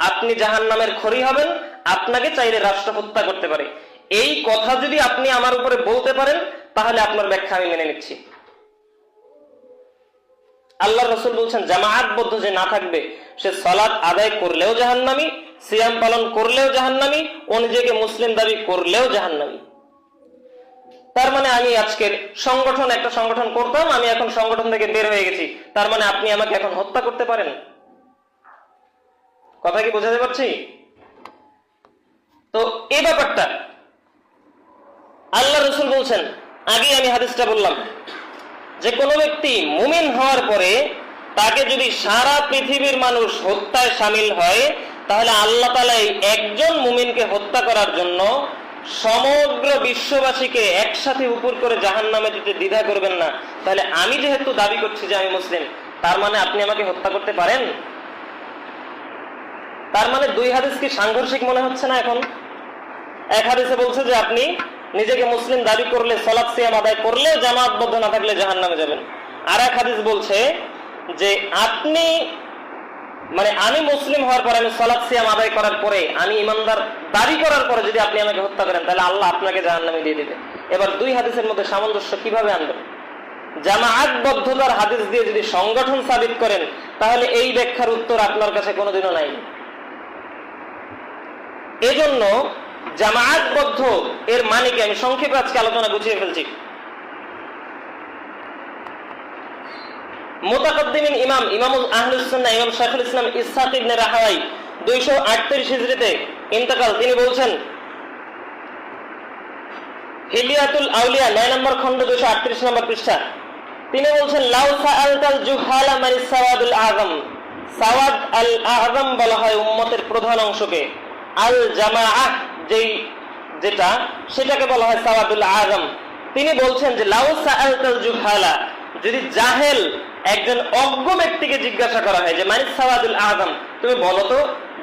আপনি জাহান্নামের খড়ি হবেন, আপনাকে চাইলে রাষ্ট্র হত্যা করতে পারে। এই কথা যদি আপনি আমার উপরে বলতে পারেন, তাহলে আপনার ব্যাখ্যা আমি মেনে নিচ্ছি। আল্লাহর রাসূল বলছেন জামায়াতবদ্ধ যে না থাকবে সে সালাত আদায় করলেও জাহান্নামী, সিয়াম পালন করলেও জাহান্নামী, ও নিজেকে মুসলিম দাবি করলেও জাহান্নামী। তার মানে আমি আজকের একটা সংগঠন করতাম, আমি এখন সংগঠন থেকে বের হয়ে গেছি, তার মানে আপনি আমাকে এখন হত্যা করতে পারেন। কথা কি বোঝাতে পারছি? তো এই ব্যাপারটা আল্লাহ রাসূল বলছেন, আগে আমি হাদিসটা বললাম যে কোনো ব্যক্তি মুমিন হওয়ার পরে তাকে যদি সারা পৃথিবীর মানুষ হত্যায় শামিল হয়, তাহলে আল্লাহ তাআলা একজন মুমিনকে হত্যা করার জন্য সমগ্র বিশ্ববাসীকে একসাথে উপর করে জাহান্নামে দিতে দ্বিধা করবেন না। তাহলে আমি যেহেতু দাবি করছি যে আমি মুসলিম, তার মানে আপনি আমাকে হত্যা করতে পারেন। তার মানে 2 হাদিস কি সাংঘর্ষিক মনে হচ্ছে না এখন? এক হাদিসে বলছে যে আপনি নিজেকে মুসলিম দাবি করলে, সালাত সিয়াম আদায় করলে, জামায়াতবদ্ধ না থাকলে জাহান্নামে যাবেন। আর এক হাদিস বলছে যে আপনি মানে আমি মুসলিম হওয়ার পরে, আমি সালাত সিয়াম আদায় করার পরে, আমি ইমানদার দাবি করার পরে যদি আপনি আমাকে হত্যা করেন, তাহলে আল্লাহ আপনাকে জাহান্নামে দিয়ে দিবে। এবার 2 হাদিসের মধ্যে সামঞ্জস্য কিভাবে আনবেন? জামায়াতবদ্ধতার হাদিস দিয়ে যদি সংগঠন সাবিত করেন, তাহলে এই ব্যাখ্যার উত্তর আপনার কাছে কোনোদিনও নাই। এজন্য জামায়াতবদ্ধ এর মানে কি, আমি সংক্ষেপে আজকে আলোচনা গুছিয়ে ফেলছি। মুতাকাদ্দিমিন ইমাম আহলুস সুন্নাহ ইমাম শাইখুল ইসলাম ইসহাক ইবনে রাহওয়াই 238 হিজরিতে ইন্তেকাল। তিনি বলছেন, হিলিয়াতুল আউলিয়া 9 নম্বর খণ্ড 238 নম্বর পৃষ্ঠা, তিনি বলছেন লাউ সাআলতাল জুহালা মানিস সাওয়াদুল আযম, সাওয়াদ আল আযম বলা হয় উম্মতের প্রধান অংশকে, আল জামাআহ যেটা সেটাকে বলা হয় সাওয়াদুল আযম। তিনি বলছেন যে লাউ সাআলতাল জুহালা, যদি জাহেল একজন অজ্ঞ ব্যক্তিকে জিজ্ঞাসা করা হয় যে মানিস সাওয়াদুল আযম, তুমি বলো তো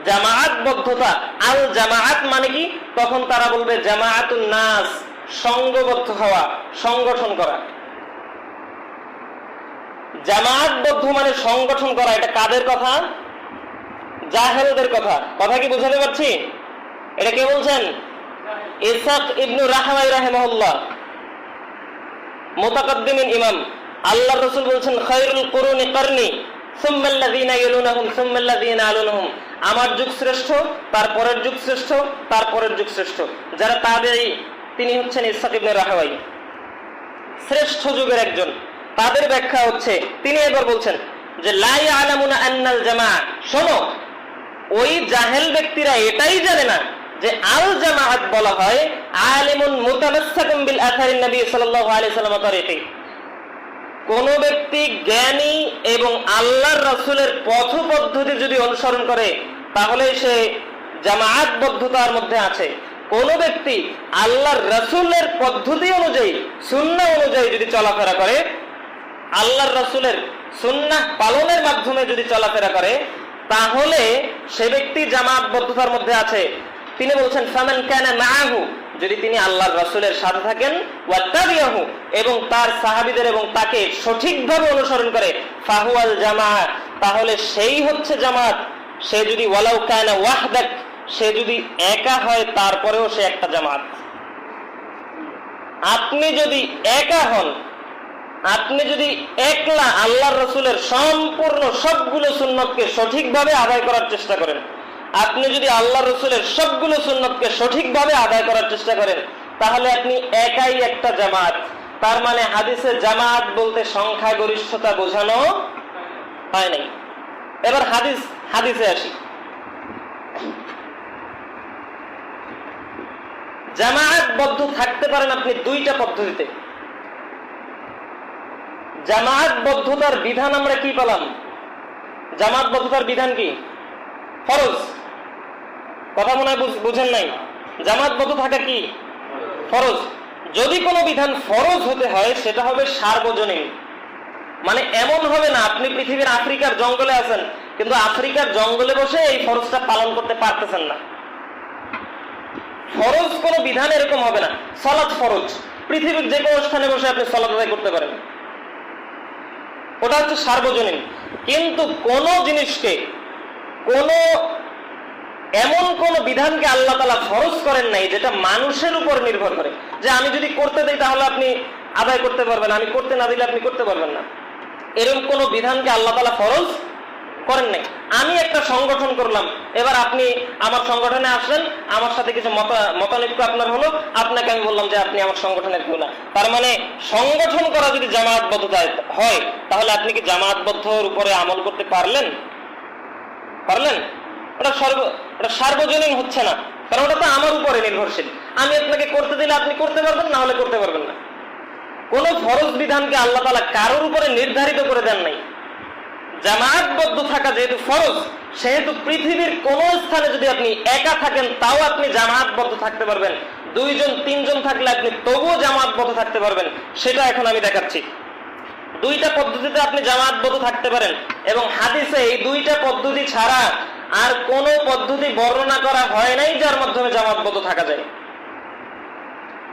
জামায়াতবদ্ধতা আল জামাআত মানে কি, তখন তারা বলবে জামাআতুন নাস, সংঘবদ্ধ হওয়া, সংগঠন করা। জামায়াতবদ্ধ মানে সংগঠন করা। এটা কাদের কথা? জাহেলদের কথা। কথা কি বুঝাতে পারছি? এটা কে বলছেন? ইসহাক ইবনে রাহওয়াই রাহিমাহুল্লাহ, মুতাকাদ্দিমিন ইমাম। আল্লাহর রাসূল বলছেন খায়রুল কুরুনি কারনি সুম্মাল্লাযীনা ইয়ালুনহুম সুম্মাল্লাযীনা ইয়ালুনহুম, আমার যুগ শ্রেষ্ঠ, তারপরের যুগ শ্রেষ্ঠ, তারপরের যুগ শ্রেষ্ঠ। যারা তাবেঈ, তিনি হচ্ছেন ইসহাক ইবনে রাহওয়াই, শ্রেষ্ঠ যুগের একজন। তাদের ব্যাখ্যা হচ্ছে, তিনি এবার বলছেন যে লা ইয়ালামুনা আন্নাল জামাআ, শোনো ওই জাহেল ব্যক্তিরা এটাই জানে না যে আল জামাআত বলা হয় আলিমুন মুতামাসসাকুম বিল আথারিন নবী সাল্লাল্লাহু আলাইহি ওয়াসাল্লাম তরিকি, কোন ব্যক্তি জ্ঞানী এবং আল্লাহর রাসূলের পথ পদ্ধতি যদি অনুসরণ করে, তাহলে সে জামায়াতবদ্ধতার মধ্যে আছে। কোন ব্যক্তি আল্লাহর রাসূলের পদ্ধতি অনুযায়ী, সুন্নাহ অনুযায়ী যদি চলাফেরা করে, আল্লাহর রাসূলের সুন্নাহ পালনের মাধ্যমে যদি চলাফেরা করে, তাহলে সে ব্যক্তি জামায়াতবদ্ধতার মধ্যে আছে। তিনি বলছেন ফামান কানা মাআহু, যদি তিনি আল্লাহর রাসূলের সাথে থাকেন, ওয়াত্তাবিয়াহু, এবং তার সাহাবীদের এবং তাকে সঠিকভাবে অনুসরণ করে, ফাহুয়াল জামাআহ, তাহলে সেই হচ্ছে জামাত। সে যদি ওয়ালাউ কানা ওয়াহদাক, সে যদি একা হয় তারপরেও সে একটা জামাত। আপনি যদি একা হন, আপনি যদি একলা আল্লাহর রাসূলের সম্পূর্ণ সবগুলো সুন্নতকে সঠিকভাবে আদায় করার চেষ্টা করেন, আপনি যদি আল্লাহর রাসূলের সবগুলো সুন্নতকে সঠিকভাবে আদায় করার চেষ্টা করেন, তাহলে আপনি একাই একটা জামাত। তার মানে হাদিসে জামাত বলতে সংখ্যাগরিষ্ঠতা বোঝানো হয় নাই। এবার হাদিসে আসি। জামাতবদ্ধ থাকতে পারেন আপনি দুইটা পদ্ধতিতে। জামাতবদ্ধতার বিধান আমরা কি পেলাম? জামাতবদ্ধতার বিধান কি? ফরজ। কথা মনে হয় বুঝেন নাই। জামাতবদ্ধ থাকা কি? ফরজ। যদি কোনো বিধান ফরজ হতে হয় সেটা হবে সার্বজনীন। মানে এমন হবে না আপনি পৃথিবীর আফ্রিকার জঙ্গলে আছেন, কিন্তু আফ্রিকার জঙ্গলে বসে এই ফরজটা পালন করতে পারতেছেন না। ফরজ কোন বিধান এরকম হবে না। সালাত ফরজ, পৃথিবীর যে কোনো স্থানে বসে আপনি সালাত আদায় করতে পারেন, ওটা হচ্ছে সার্বজনীন। কিন্তু কোন জিনিসকে, এমন কোন বিধানকে আল্লাহ তাআলা ফরজ করেন নাই যেটা মানুষের উপর নির্ভর করে, যে আমি যদি করতে দেই তাহলে আপনি আদায় করতে পারবেন, আমি করতে না দিলে আপনি করতে পারবেন না। এরকম কোন বিধানকে আল্লাহ তাআলা ফরজ করেন নাই। আমি একটা সংগঠন করলাম, এবার আপনি আমার সংগঠনে আসলেন, আমার সাথে কিছু মতানৈক্য আপনার হলো, আপনাকে আমি বললাম যে আপনি আমার সংগঠনের কেউ না। তার মানে সংগঠন করা যদি জামাতবদ্ধতা হয়, তাহলে আপনি কি জামাতবদ্ধর উপরে আমল করতে পারলেন? ওটা সার্বজনীন হচ্ছে না, কারণ ওটা তো আমার উপরে নির্ভরশীল। আমি আপনাকে করতে দিলে আপনি করতে পারবেন, না হলে করতে পারবেন না। কোন ফরজ বিধানকে আল্লাহ তাআলা কারোর উপরে নির্ধারিত করে দেন নাই। জামাতবদ্ধ থাকা যেহেতু ফরজ, সেহেতু পৃথিবীর কোন স্থানে যদি আপনি একা থাকেন তাও আপনি জামাতবদ্ধ থাকতে পারবেন। 2 জন 3 জন থাকলে আপনি তবুও জামাতবদ্ধ থাকতে পারবেন। সেটা এখন আমি দেখাচ্ছি। দুইটা পদ্ধতিতে আপনি জামাতবদ্ধ থাকতে পারেন, এবং হাদিসে এই দুইটা পদ্ধতি ছাড়া আর কোন পদ্ধতি বর্ণনা করা হয় নাই যার মাধ্যমে জামাতবদ্ধ থাকা যায়।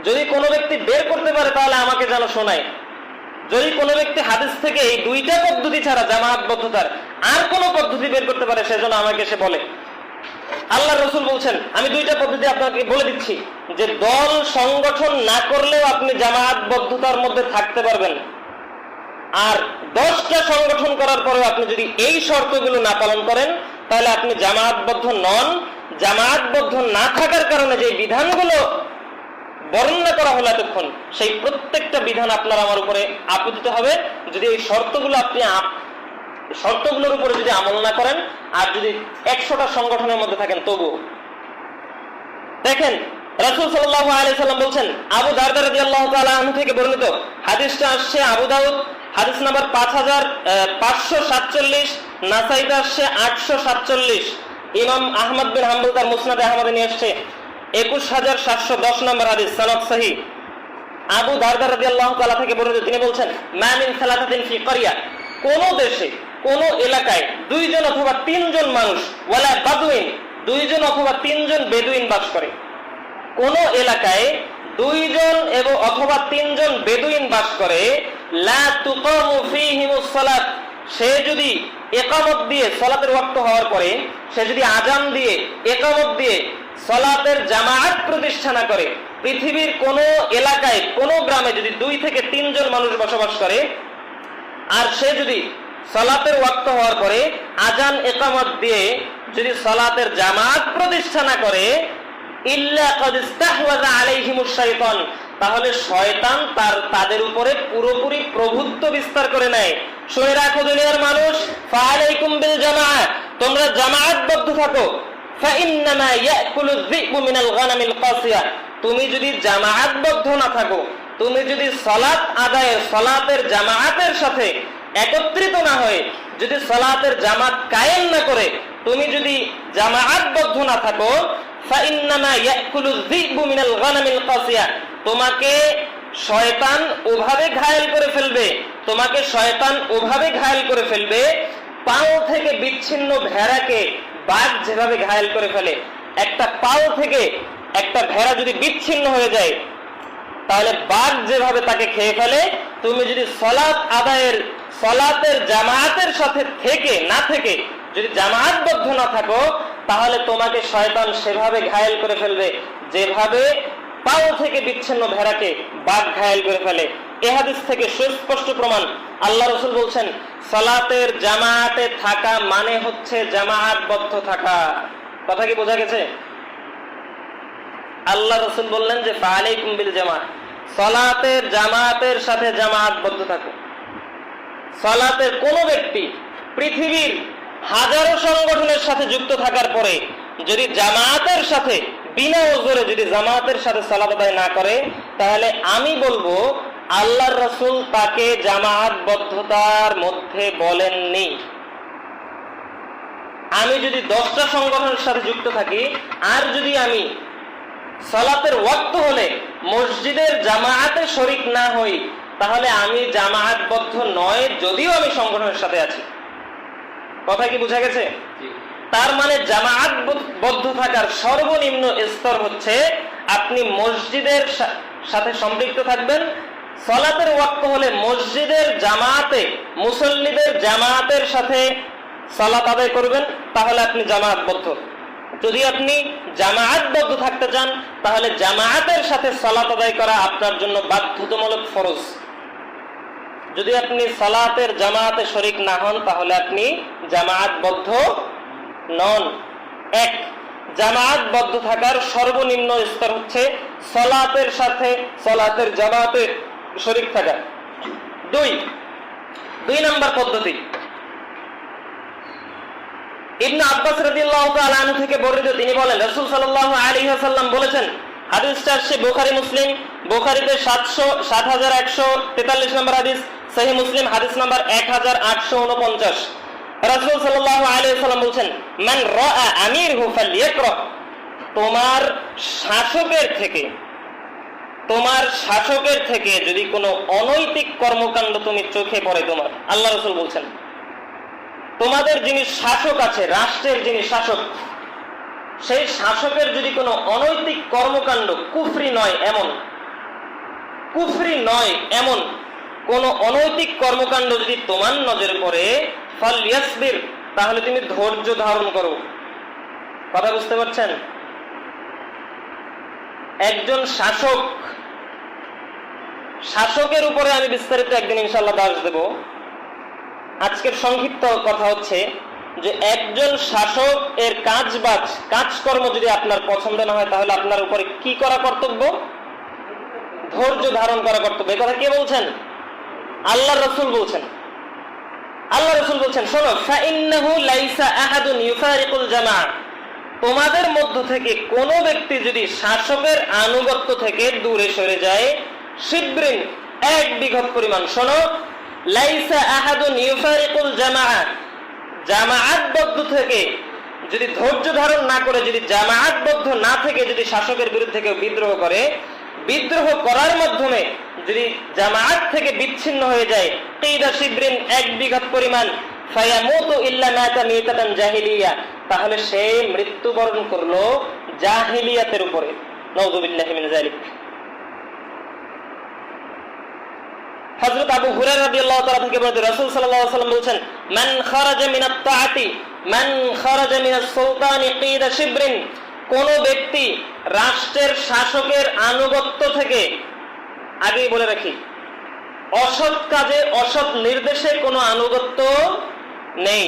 যদি কোনো ব্যক্তি বের করতে পারে তাহলে আমাকে যেন শোনায়। যদি কোনো ব্যক্তি হাদিস থেকে এই দুইটা পদ্ধতি ছাড়া জামাতবদ্ধতার আর কোন পদ্ধতি বের করতে পারে সেজন্য আমাকে সে বলে। আল্লাহর রাসূল বলছেন, আমি দুইটা পদ্ধতি আপনাকে বলে দিচ্ছি, যে দল সংগঠন না করলেও আপনি জামাতবদ্ধতার মধ্যে থাকতে পারবেন, আর 10টা সংগঠন করার পরেও আপনি যদি এই শর্তগুলো না পালন করেন তাহলে আপনি জামাতবদ্ধ নন। জামাতবদ্ধ না থাকার কারণে যে বিধানগুলো বর্ণনা করা হলো এতক্ষণ, সেই প্রত্যেকটা বিধান আপনার আমার উপরে আপতিত হবে যদি এই শর্তগুলোর উপরে যদি আমল না করেন, আর যদি 100টা সংগঠনের মধ্যে থাকেন তবুও। দেখেন, রাসূল সাল্লাল্লাহু আলাইহি সাল্লাম বলছেন, আবু দারদা রাদিয়াল্লাহু তাআলা আনহু থেকে বর্ণিত, হাদিসটা আসছে আবু দাউদ হাদিস নাম্বার 5547, নাসাইতে আসছে 847, ইমাম আহমদ বিন হাম্বল তার মুসনাদে আহমদে নিয়ে আসছে 21710 নম্বর হাদিস, সনদ সহিহ। আবু দারদা রাদিয়াল্লাহু তাআলা থেকে বর্ণিত, তিনি বলছেন, মা মিন সালাতাতিন ফি ক্বরিয়া, কোন দেশে কোন এলাকায় 2 জন অথবা 3 জন মানুষ, ওয়ালা বাদউইন, 2 জন অথবা 3 জন বেদুইন বাস করে। কোন এলাকায় 2 জন এবং অথবা 3 জন বেদুইন বাস করে, লা তুকামু ফীহিমুস সালাত, সে যদি ইকামত দিয়ে সালাতের ওয়াক্ত হওয়ার পরে সে যদি আযান দিয়ে ইকামত দিয়ে সালাতের জামাত প্রতিষ্ঠা না করে, পৃথিবীর কোন এলাকায় কোন গ্রামে যদি 2 থেকে 3 জন মানুষ বসবাস করে, আর সে যদি সালাতের ওয়াক্ত হওয়ার পরে আযান ইকামত দিয়ে যদি সালাতের জামাত প্রতিষ্ঠা না করে, ইল্লা ক্বাদ ইস্তাহওয়াযা আলাইহিমুশ শাইতান, তাহলে শয়তান তাদের উপরে পুরোপুরি প্রভুত্ব বিস্তার করে নেয়। শুনে রাখো দুনিয়ার মানুষ, ফাআলাইকুম বিল জামাআহ, তোমরা জামাতবদ্ধ থাকো। ফাইন্নামা ইয়াকুলু যিবু মিনাল গানামিল কাসিয়া, তুমি যদি জামাতবদ্ধ না থাকো, তুমি যদি সালাত আদায়ে সালাতের জামাতের সাথে একত্রিত না হয়ে যদি সালাতের জামাত কায়েম না করে, তুমি যদি জামাতবদ্ধ না থাকো, ফাইন্নামা ইয়াকুলু যিবু মিনাল গানামিল কাসিয়া, তোমাকে শয়তান ওভাবে ঘায়েল করে ফেলবে, পাও থেকে বিচ্ছিন্ন ভেড়াকে বাঘ যেভাবে ঘায়েল করে ফেলে, একটা পাও থেকে একটা ভেড়া যদি বিচ্ছিন্ন হয়ে যায়, তাহলে বাঘ যেভাবে তাকে খেয়ে ফেলে, তুমি যদি সলাতের জামায়াতের সাথে না থেকে যদি জামায়াতবদ্ধ না থাকো, তাহলে তোমাকে শয়তান সেভাবে ঘায়েল করে ফেলবে যেভাবে পাও থেকে বিচ্ছিন্ন ভেড়াকে বাঘ ঘায়েল করে ফেলে। এ হাদিস থেকে সুস্পষ্ট প্রমাণ। আল্লাহ রাসূল বলছেন, সালাতের জামায়াতে থাকা মানে হচ্ছে জামায়াতবদ্ধ থাকা। কথা কি বোঝা গেছে? আল্লাহ রাসূল বললেন যে ফাআলাইকুম বিল জামাত, সালাতের জামাতের সাথে জামায়াতবদ্ধ থাকো। সালাতের কোন ব্যক্তি পৃথিবীর হাজারো সংগঠনের সাথে যুক্ত থাকার পরে যদি জামায়াতের সাথে বিনা ওজরে যদি জামায়াতের সাথে সালাত আদায় না করে, তাহলে আমি বলবো আল্লাহর রাসূল তাকে জামায়াতবদ্ধতার মধ্যে বলেননি। আমি যদি 10টা সংগঠনের সাথে যুক্ত থাকি আর যদি আমি সালাতের ওয়াক্ত হলে মসজিদের জামায়াতে শরীক না হই, তাহলে আমি জামায়াতবদ্ধ নয়, যদিও আমি সংগঠনের সাথে আছি। কথা কি বোঝা গেছে? তার মানে জামায়াতবদ্ধ থাকার সর্বনিম্ন স্তর হচ্ছে আপনি মসজিদের সাথে সম্পৃক্ত থাকবেন, সালাতের ওয়াক্ত হলে মসজিদের জামায়াতে মুসল্লিদের জামায়াতের সাথে সালাত আদায় করবেন, তাহলে আপনি জামায়াতবদ্ধ। যদি আপনি জামায়াতবদ্ধ থাকতে চান, তাহলে জামায়াতের সাথে সালাত আদায় করা আপনার জন্য বাধ্যতামূলক ফরজ। যদি আপনি সালাতের জামায়াতে শরীক না হন, তাহলে আপনি জামায়াতবদ্ধ নন। এক, জামায়াতবদ্ধ থাকার সর্বনিম্ন স্তর হচ্ছে সালাতের সাথে সালাতের জামায়াতে শরীক থাকা। দুই নাম্বার পদ্ধতি, ইবনে আব্বাস রাদিয়াল্লাহু তাআলা আনহু থেকে বর্ণিত, তিনি বলেন রাসূল সাল্লাল্লাহু আলাইহি ওয়াসাল্লাম বলেছেন, হাদিসটা আসছে বুখারী মুসলিম, বুখারীতে 7143 নম্বর হাদিস, সহিহ মুসলিম হাদিস নাম্বার 1849। রাসূল সাল্লাল্লাহু আলাইহি ওয়াসাল্লাম বলেন, মান রাআ আমিরহু ফালইকরা, তোমার শাসকের থেকে যদি কোনো অনৈতিক কর্মকাণ্ড তুমি চোখে পড়ে, তোমার আল্লাহ রাসূল বলছেন, তোমাদের যিনি শাসক আছে, রাষ্ট্রের যিনি শাসক, সেই শাসকের যদি কোনো অনৈতিক কর্মকাণ্ড কুফরি নয় এমন কোন অনৈতিক কর্মকাণ্ড যদি তোমার নজরে পড়ে, ফালইয়াসবির, তাহলে তুমি ধৈর্য ধারণ করো। কথা বুঝতে পারছেন? একজন শাসকের উপরে আমি বিস্তারিত একদিন ইনশাআল্লাহ দার্স দেব। আজকের সংক্ষিপ্ত কথা হচ্ছে যে একজন শাসক এর কাজকর্ম যদি আপনার পছন্দ না হয়, তাহলে আপনার উপরে কি করা কর্তব্য? ধৈর্য ধারণ করা কর্তব্য। এই কথা কে বলছেন? আল্লাহ রাসূল বলছেন। শোনো, ফাইন্নাহু লাইসা আহাদুন ইউফারিকুল জামাআ, তোমাদের মধ্য থেকে কোন ব্যক্তি যদি শাসকের আনুগত্য থেকে দূরে সরে যায়, শিবরিন, 1 বিঘত পরিমাণ। শোনো, লাইসা আহাদুন ইউফারিকুল জামাআ, জামাআতবদ্ধ থেকে যদি ধৈর্য ধারণ না করে, যদি জামাআতবদ্ধ না থেকে যদি শাসকের বিরুদ্ধে কেউ বিদ্রোহ করে, বিদ্রোহ করার মাধ্যমে যদি জামাআত থেকে বিচ্ছিন্ন হয়ে যায়, কিদা শিবরিন, 1 বিঘত পরিমাণ, ফায়ামুতু ইল্লা মাতা মিতাতান জাহিলিয়া, তাহলে সে মৃত্যুবরণ করলো জাহিলিয়াতের উপরে। নাউযুবিল্লাহি মিন যালিক। হযরত আবু হুরায়রা রাদিয়াল্লাহু তাআলা থেকে বর্ণিত, রাসূল সাল্লাল্লাহু আলাইহি ওয়াসাল্লাম বলেছেন, মান খারাজা মিনাত তাআতি মান খারাজা মিনাস সুলতানি কিদা শিবরিন, কোন ব্যক্তি রাষ্ট্রের শাসকের আনুগত্য থেকে, আগেই বলে রাখি, অসৎ কাজে অসৎ নির্দেশে কোনো আনুগত্য নেই।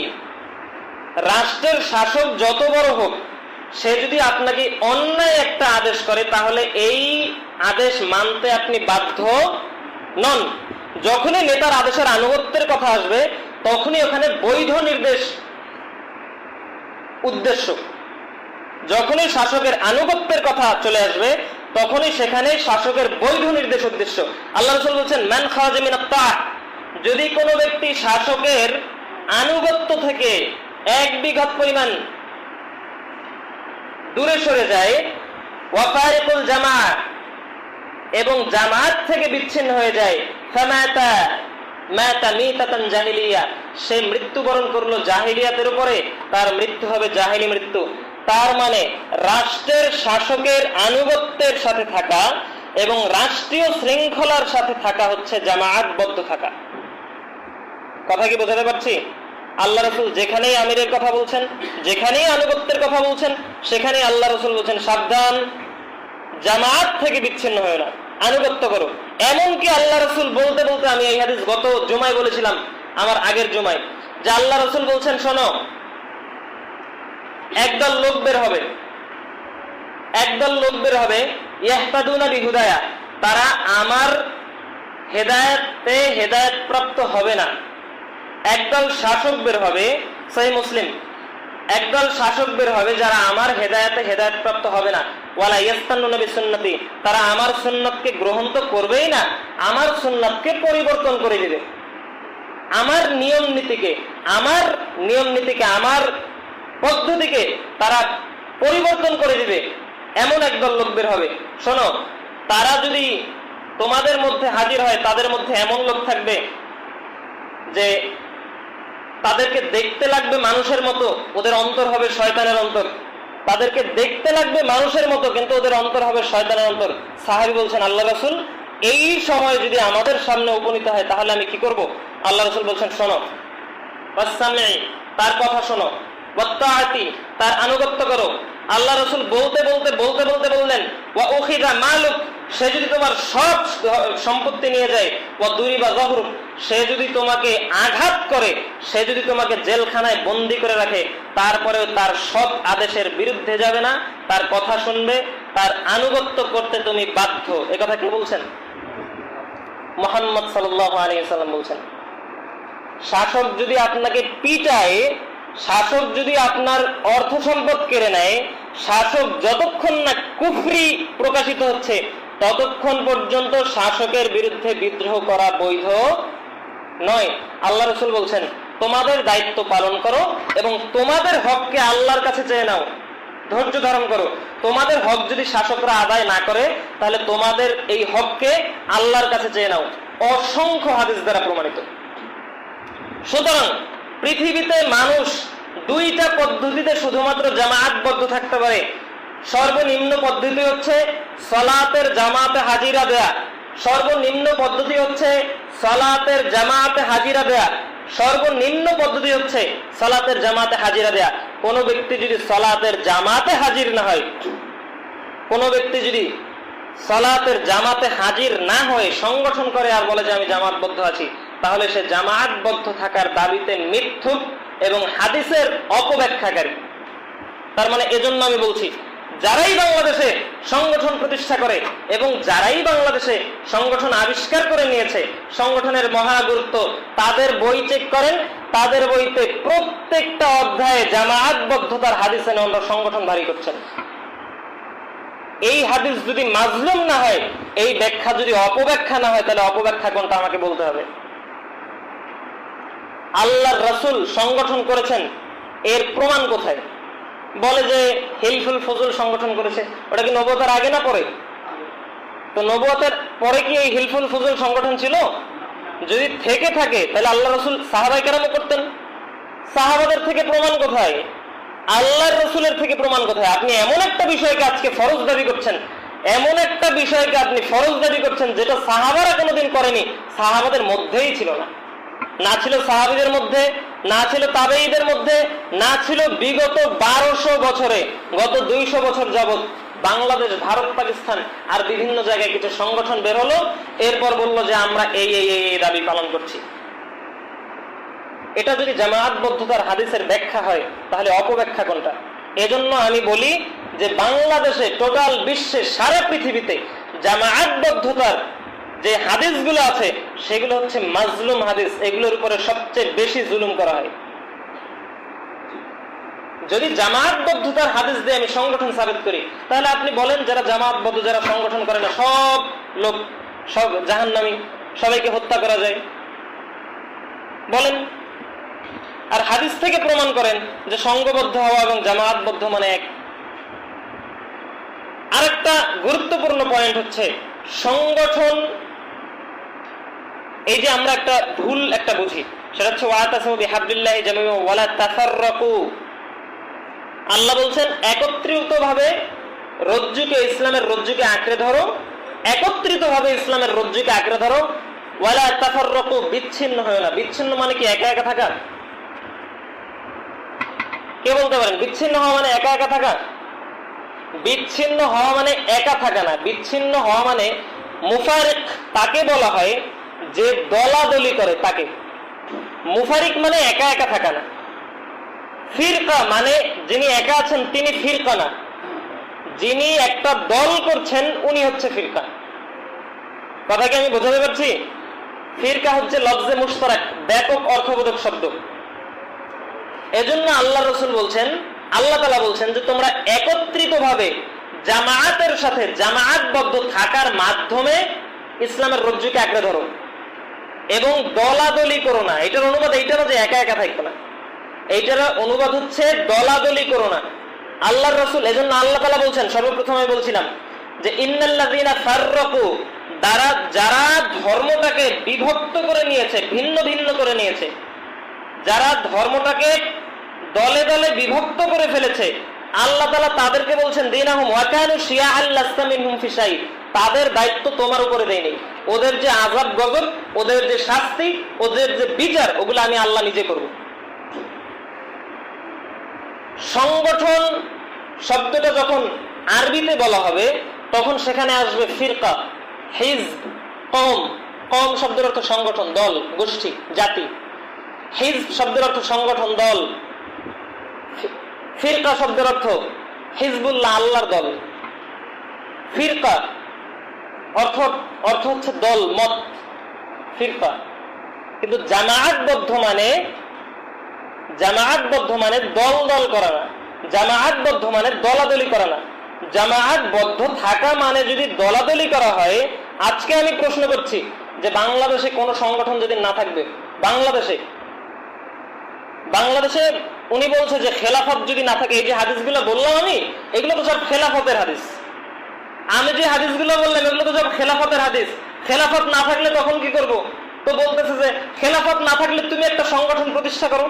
রাষ্ট্রের শাসক যত বড় হোক, সে যদি আপনাকে অন্যায় একটা আদেশ করে, তাহলে এই আদেশ মানতে আপনি বাধ্য নন। যখনই নেতার আদেশের আনুগত্যের কথা আসবে, তখনই ওখানে বৈধ নির্দেশ উদ্দেশ্য। যখনই শাসকের আনুগত্যের কথা চলে আসবে, তখনই সেখানে শাসকের বৈধ নির্দেশ উদ্দেশ্য। আল্লাহ রাসূল বলেন, মান খারাজা মিনাত তাআ, যদি কোনো ব্যক্তি শাসকের আনুগত্য থেকে 1 বিঘত পরিমাণ দূরে সরে যায়, ওয়াফারিকুল জামাআ, এবং জামাত থেকে বিচ্ছিন্ন হয়ে যায়, ফামাতা মাতা মিতাতান জাহিলিয়া, সে মৃত্যুবরণ করলো জাহিলিয়াতের উপরে, তার মৃত্যু হবে জাহিলি মৃত্যু। তার মানে রাষ্ট্রের শাসকের আনুগত্যের সাথে থাকা এবং রাষ্ট্রীয় শৃঙ্খলার সাথে থাকা হচ্ছে জামায়াতবদ্ধ থাকা। কথা কি বোঝাতে পারছি? আল্লাহ রসুল যেখানেই আমিরের কথা বলছেন, যেখানেই আনুগত্যের কথা বলছেন, সেখানেই আল্লাহ রসুল বলছেন সাবধান, জামায়াত থেকে বিচ্ছিন্ন হয় না, আনুগত্য করো। এমনকি আল্লাহ রসুল বলতে বলতে, আমি এই হাদিস গত জুমায় বলেছিলাম, আমার আগের জুমায়, যে আল্লাহ রসুল বলছেন শোনো, একদল লোক বের হবে, একদল লোক বের হবে, ইয়াহতাদুনা বিহুদায়া, তারা আমার হেদায়েতে হেদায়েত প্রাপ্ত হবে না। একদল শাসক বের হবে, সহিহ মুসলিম, একদল শাসক বের হবে যারা আমার হেদায়েতে হেদায়েত প্রাপ্ত হবে না। ওয়ালা ইয়াস্তান্নুনা বিসুন্নতি, তারা আমার সুন্নতকে গ্রহণ তো করবেই না, আমার সুন্নতকে পরিবর্তন করে দিবে, আমার নিয়ম নীতিকে, আমার পদ্ধতিকে তারা পরিবর্তন করে দিবে, এমন একদল লোক বের হবে। শোনো, তারা যদি তোমাদের মধ্যে হাজির হয়, তাদের মধ্যে এমন লোক থাকবে যে তাদেরকে দেখতে লাগবে মানুষের মতো, ওদের অন্তর হবে শয়তানের অন্তর। তাদেরকে দেখতে লাগবে মানুষের মতো, কিন্তু ওদের অন্তর হবে শয়তানের অন্তর। সাহাবী বলছেন আল্লাহ রাসূল, এই সময় যদি আমাদের সামনে উপনীত হয় তাহলে আমি কি করব? আল্লাহ রাসূল বলছেন শোনো, ওয়াসসামি, তার কথা শোনো, ওয়াত্তাআতি, তার আনুগত্য করো। আল্লাহ রাসূল বলতে বলতে বলতে বলতে বললেন, ওয়া উখিযা মালুক, সে যদি তোমার সব সম্পত্তি নিয়ে যায়, ওয়া দুরিবা যহরুক, সে যদি তোমাকে আঘাত করে, সে যদি তোমাকে জেলখানায় বন্দী করে রাখে, তারপরেও তার সব আদেশের বিরুদ্ধে যাবে না, তার কথা শুনবে, তার আনুগত্য করতে তুমি বাধ্য। এ কথা কে বলছেন? মুহাম্মদ সাল্লাল্লাহু আলাইহি ওয়াসাল্লাম বলছেন। শাসক যদি আপনাকে পিটায়, শাসক যদি আপনার অর্থ সম্পদ কেড়ে নেয়, শাসক যতক্ষণ না কুফরি প্রকাশিত হচ্ছে ততক্ষণ পর্যন্ত শাসকের বিরুদ্ধে বিদ্রোহ করা বৈধ নয়। আল্লাহ রাসূল বলছেন তোমাদের দায়িত্ব পালন করো এবং তোমাদের হককে আল্লাহর কাছে চেয়ে নাও, ধৈর্য ধারণ করো। তোমাদের হক যদি শাসকরা আদায় না করে, তাহলে তোমাদের এই হককে আল্লাহর কাছে চেয়ে নাও। অসংখ্য হাদিস দ্বারা প্রমাণিত। সুতরাং পৃথিবীতে মানুষ দুইটা পদ্ধতিতে শুধুমাত্র জামায়াতবদ্ধ থাকতে পারে। সর্বনিম্ন পদ্ধতি হচ্ছে সালাতের জামাতে হাজিরা দেয়া, সর্বনিম্ন পদ্ধতি হচ্ছে সালাতের জামাতে হাজিরা দেয়া, সর্বনিম্ন পদ্ধতি হচ্ছে সালাতের জামাতে হাজিরা দেয়া। কোন ব্যক্তি যদি সালাতের জামাতে হাজির না হয়, কোন ব্যক্তি যদি সালাতের জামাতে হাজির না হয়ে সংগঠন করে আর বলে যে আমি জামাতবদ্ধ আছি, তাহলে সে জামাতবদ্ধ থাকার দাবিতে মিথ্যুক এবং হাদিসের অপব্যাখ্যাকারী। তার মানে এজন্য আমি বলছি, যারাই বাংলাদেশে সংগঠন প্রতিষ্ঠা করে এবং যারাই বাংলাদেশে সংগঠন আবিষ্কার করে নিয়েছে, সংগঠনের মহা গুরুত্ব, তাদের বই চেক করেন, তাদের বইতে প্রত্যেকটা অধ্যায়ে জামায়াতবদ্ধতার হাদিসে আমরা সংগঠন ভারী করছেন। এই হাদিস যদি মাজলুম না হয়, এই ব্যাখ্যা যদি অপব্যাখ্যা না হয়, তাহলে অপব্যাখ্যা কোনটা আমাকে বলতে হবে। আল্লাহর রাসূল সংগঠন করেছেন, এর প্রমাণ কোথায়? বলে যে হিলফুল ফজল সংগঠন করেছে, ওটা কি নবুয়তের আগে না পরে? তো নবুয়তের পরে কি এই হিলফুল ফজল সংগঠন ছিল? যদি থেকে থাকে তাহলে আল্লাহ রাসূল সাহাবায়ে কেরামও করতেন। সাহাবাদের থেকে প্রমাণ কোথায়? আল্লাহর রাসূলের থেকে প্রমাণ কোথায়? আপনি এমন একটা বিষয়কে আজকে ফরজ দাবি করছেন, এমন একটা বিষয়কে আপনি ফরজ দাবি করছেন যেটা সাহাবারা কোনোদিন করেনি, সাহাবাদের মধ্যেই ছিল না। না ছিল সাহাবীদের মধ্যে, না ছিল তাবেঈদের মধ্যে, না ছিল বিগত 1200 বছরে, গত 200 বছর যাবত বাংলাদেশ, ভারত, পাকিস্তান আর বিভিন্ন জায়গায় কিছু সংগঠন বের হলো, এরপর বললো যে আমরা এই এই এই দাবি পালন করছি। এটা যদি জামায়াতবদ্ধতার হাদিসের ব্যাখ্যা হয়, তাহলে অপব্যাখ্যা কোনটা? এজন্য আমি বলি যে বাংলাদেশে, টোটাল বিশ্বে, সারা পৃথিবীতে জামায়াতবদ্ধতার যে হাদিসগুলো আছে সেগুলো হচ্ছে মাজলুম হাদিস। এগুলোর উপরে সবচেয়ে বেশি জুলুম করা হয়। যদি জামায়াতবদ্ধতার হাদিস দিয়ে আমি সংগঠন সাবিত করি, তাহলে আপনি বলেন যারা জামায়াতবদ্ধ, যারা সংগঠন করে না, সব লোক সব জাহান্নামী, সবাইকে হত্যা করা যায় বলেন। আর হাদিস থেকে প্রমাণ করেন যে সংঘবদ্ধ হওয়া এবং জামায়াতবদ্ধ মানে এক। আরেকটা গুরুত্বপূর্ণ পয়েন্ট হচ্ছে সংগঠন, এই যে আমরা একটা ভুল একটা বুঝি, সেটা হচ্ছে ওয়াতাসিমু বিহাবলিল্লাহি জামিআন ওয়ালা তাফাররাকু। আল্লাহ বলছেন একত্রিতভাবে রজ্জুকে, ইসলামের রজ্জুকে আঁকড়ে ধরো, একত্রিতভাবে ইসলামের রজ্জুকে আঁকড়ে ধরো, ওয়ালা তাফাররাকু, বিচ্ছিন্ন হয় না। বিচ্ছিন্ন মানে কি? একা একা থাকা? কে বলতে পারেন বিচ্ছিন্ন হওয়া মানে একা একা থাকা? বিচ্ছিন্ন হওয়া মানে একা থাকা না। বিচ্ছিন্ন হওয়া মানে মুফারিক তাকে বলা হয় যে দলাদলি করে, তাকে। মুফারিক মানে একা একা থাকা না। ফিরকা মানে যিনি একা আছেন তিনি ফিরকা না, যিনি একটা দল করছেন উনি হচ্ছে ফিরকা। কথা কি আমি বোঝাতে পারছি? ফিরকা হচ্ছে লফজে মুশতারাক, ব্যাপক অর্থবোধক শব্দ। এজন্য আল্লাহ রাসূল বলছেন, আল্লাহ তাআলা বলছেন যে তোমরা একত্রিতভাবে জামায়াতের সাথে জামায়াতবদ্ধ থাকার মাধ্যমে ইসলামের রজ্জুকে আঁকড়ে ধরো এবং দলাদলি করো না। এটার অনুবাদ এইটা না যে একা একা থাকবে না, এইটার অনুবাদ হচ্ছে দলাদলি করো না। আল্লাহর রাসূল, এজন্য আল্লাহ তাআলা বলছেন, সর্বপ্রথম আমি বলছিলাম যে ইন্নাল্লাযীনা ফাররাকু, যারা ধর্মটাকে বিভক্ত করে নিয়েছে, ভিন্ন ভিন্ন করে নিয়েছে, যারা ধর্মটাকে দলে দলে বিভক্ত করে ফেলেছে, আল্লাহ তাআলা তাদেরকে বলছেন দীনাহুম ওয়া কানু শিয়াআন লাস্তা মিনহুম ফি শাই, তাদের দায়িত্ব তোমার উপরে দেইনি। ওদের যে আযাব গজব, ওদের যে শাস্তি, ওদের যে বিচার, ওগুলো আমি আল্লাহ নিজে করব। সংগঠন শব্দটা যখন আরবিতে বলা হবে তখন সেখানে আসবে ফিরকা, হিজব, কওম। কওম শব্দের অর্থ সংগঠন, দল, গোষ্ঠী, জাতি। হিজব শব্দের অর্থ সংগঠন, দল। ফিরকা শব্দের অর্থ হিজবুল্লাহ, আল্লাহর দল। ফিরকা অর্থ হচ্ছে দল, মত, ফিরকা। কিন্তু জামায়াতবদ্ধ মানে দল দল করা না, জামায়াতবদ্ধ মানে দলাদলি করা না। জামায়াতবদ্ধ থাকা মানে যদি দলাদলি করা হয়, আজকে আমি প্রশ্ন করছি যে বাংলাদেশে কোন সংগঠন যদি না থাকবে, বাংলাদেশে উনি বলছে যে খেলাফত যদি না থাকে, এই যে হাদিসগুলো বললাম আমি, এগুলো তো সব খেলাফতের হাদিস। আমি যে হাদিসগুলো বললাম এগুলো তো সব খেলাফতের হাদিস। খেলাফত না থাকলে তখন কি করব? তো বলতেছে যে খেলাফত না থাকলে তুমি একটা সংগঠন প্রতিষ্ঠা করো।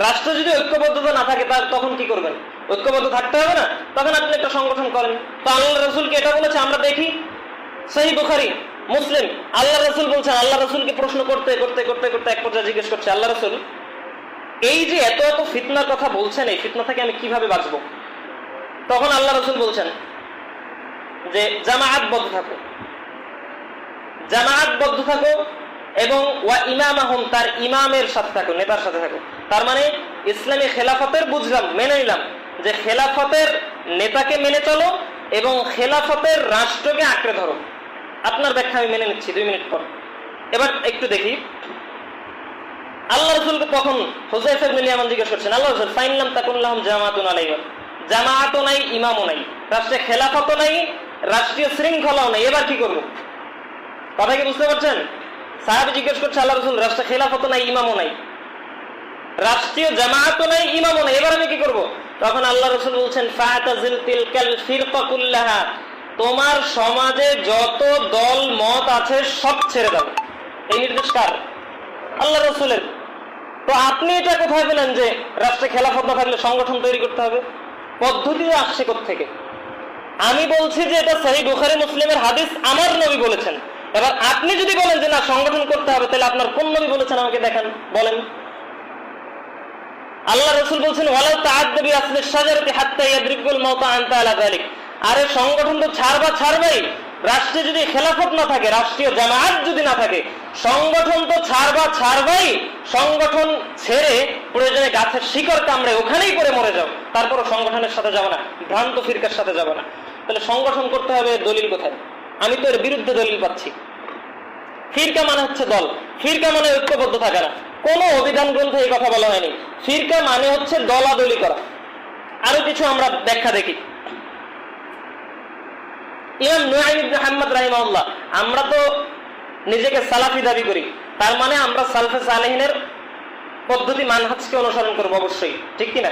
রাষ্ট্র যদি ঐক্যবদ্ধতা না থাকে তখন কি করবেন? ঐক্যবদ্ধ থাকতে হবে না? তখন আপনি একটা সংগঠন করেন। তো আল্লাহ রাসূলকে এটা বলেছে, আমরা দেখি সহিহ বুখারী, মুসলিম, আল্লাহ রাসূল বলছেন, আল্লাহ রাসূলকে প্রশ্ন করতে করতে করতে করতে এক পর্যায়ে জিজ্ঞেস করছে, আল্লাহ রাসূল এই যে এত এত ফিতনার কথা বলছেন, এই ফিতনা থেকে আমি কিভাবে বাঁচবো? তখন আল্লাহ রাসূল বলছেন যে জামায়াতবদ্ধ থাকো, জামায়াতবদ্ধ থাকো এবং ওয়া ইমামাহুম, তার ইমামের সাথে থাকো, নেতার সাথে থাকো। তার মানে ইসলামী খেলাফতের বুঝলাম, মেনে নিলাম যে খেলাফতের নেতাকে মেনে চলো এবং খেলাফতের রাষ্ট্রকে আঁকড়ে ধরো। আপনার ব্যাখ্যা আমি মেনে নিচ্ছি 2 মিনিট পর। এবার একটু দেখি আল্লাহ রাসূলকে তখন হুযায়ফা ইবনে ইয়ামান জিজ্ঞেস করছেন, আল্লাহ রাসূল ফাইনলাম তাকুন লাহুম জামাআতুন আলাইহা, জামাআতও নাই, ইমামও নাই, রাষ্ট্রে খেলাফতও নাই, রাষ্ট্রীয় শৃঙ্খলাও নাই, এবার কি করব? কথা কি বুঝতে পারছেন? সাহাবী জিজ্ঞেস করছে, আল্লাহ রাসূল রাষ্ট্রে খেলাফতও নাই, ইমামও নাই, রাষ্ট্রীয় জামাআতও নাই, ইমামও নাই, এবার আমি কি করব? তখন আল্লাহ রাসূল বলছেন ফাতাজিল তিলকাল ফিরকা কুল্লাহা, তোমার সমাজে যত দল মত আছে সব ছেড়ে দাও। এই নির্দেশ কার? আল্লাহ রাসূলের। তো আপনি এটা কোথায় পেলেন যে রাষ্ট্রে খেলাফত না থাকলে সংগঠন তৈরি করতে হবে? পদ্ধতিও আসছে কোত্থেকে? আমি বলছি যে এটা সহিহ বুখারী মুসলিমের হাদিস, আমার নবী বলেছেন। এবার আপনি যদি বলেন যে না সংগঠন করতে হবে, তাহলে আপনার কোন নবী বলেছেন আমাকে দেখান, বলেন। আল্লাহ রাসূল বলছেন ওয়ালাউ তাআদ্দা বিআসলি শাজারাতি হাত্তা ইয়াদরিকুল মাউতা আনতা আলা যালিক। আরে সংগঠন তো ছাড়বাই। রাষ্ট্রে যদি খেলাফত না থাকে, রাষ্ট্রীয় জামায়াত যদি না থাকে, সংগঠন তো ছাড়বাই। সংগঠন ছেড়ে প্রয়োজনে গাছের শিকড় কামড়ে ওখানেই পড়ে মরে যাও, তারপরও সংগঠনের সাথে যাবো না, ভ্রান্ত ফিরকার সাথে যাবো না। তাহলে সংগঠন করতে হবে, দলিল কোথায়? আমি তো এর বিরুদ্ধে দলিল পাচ্ছি। ফিরকা মানে হচ্ছে দল, ফিরকা মানে ঐক্যবদ্ধ থাকা না। কোন অভিধান গ্রন্থে এই কথা বলা হয়নি। ফিরকা মানে হচ্ছে দলাদলি করা। আরো কিছু আমরা ব্যাখ্যা দেখি। ইমাম নুআইম ইবনে মুহাম্মদ রাহিমাহুল্লাহ, আমরা তো নিজেকে সালাফি দাবি করি, তার মানে আমরা সালফে সালেহিনের পদ্ধতি মানহাজকে অনুসরণ করব অবশ্যই, ঠিক কিনা?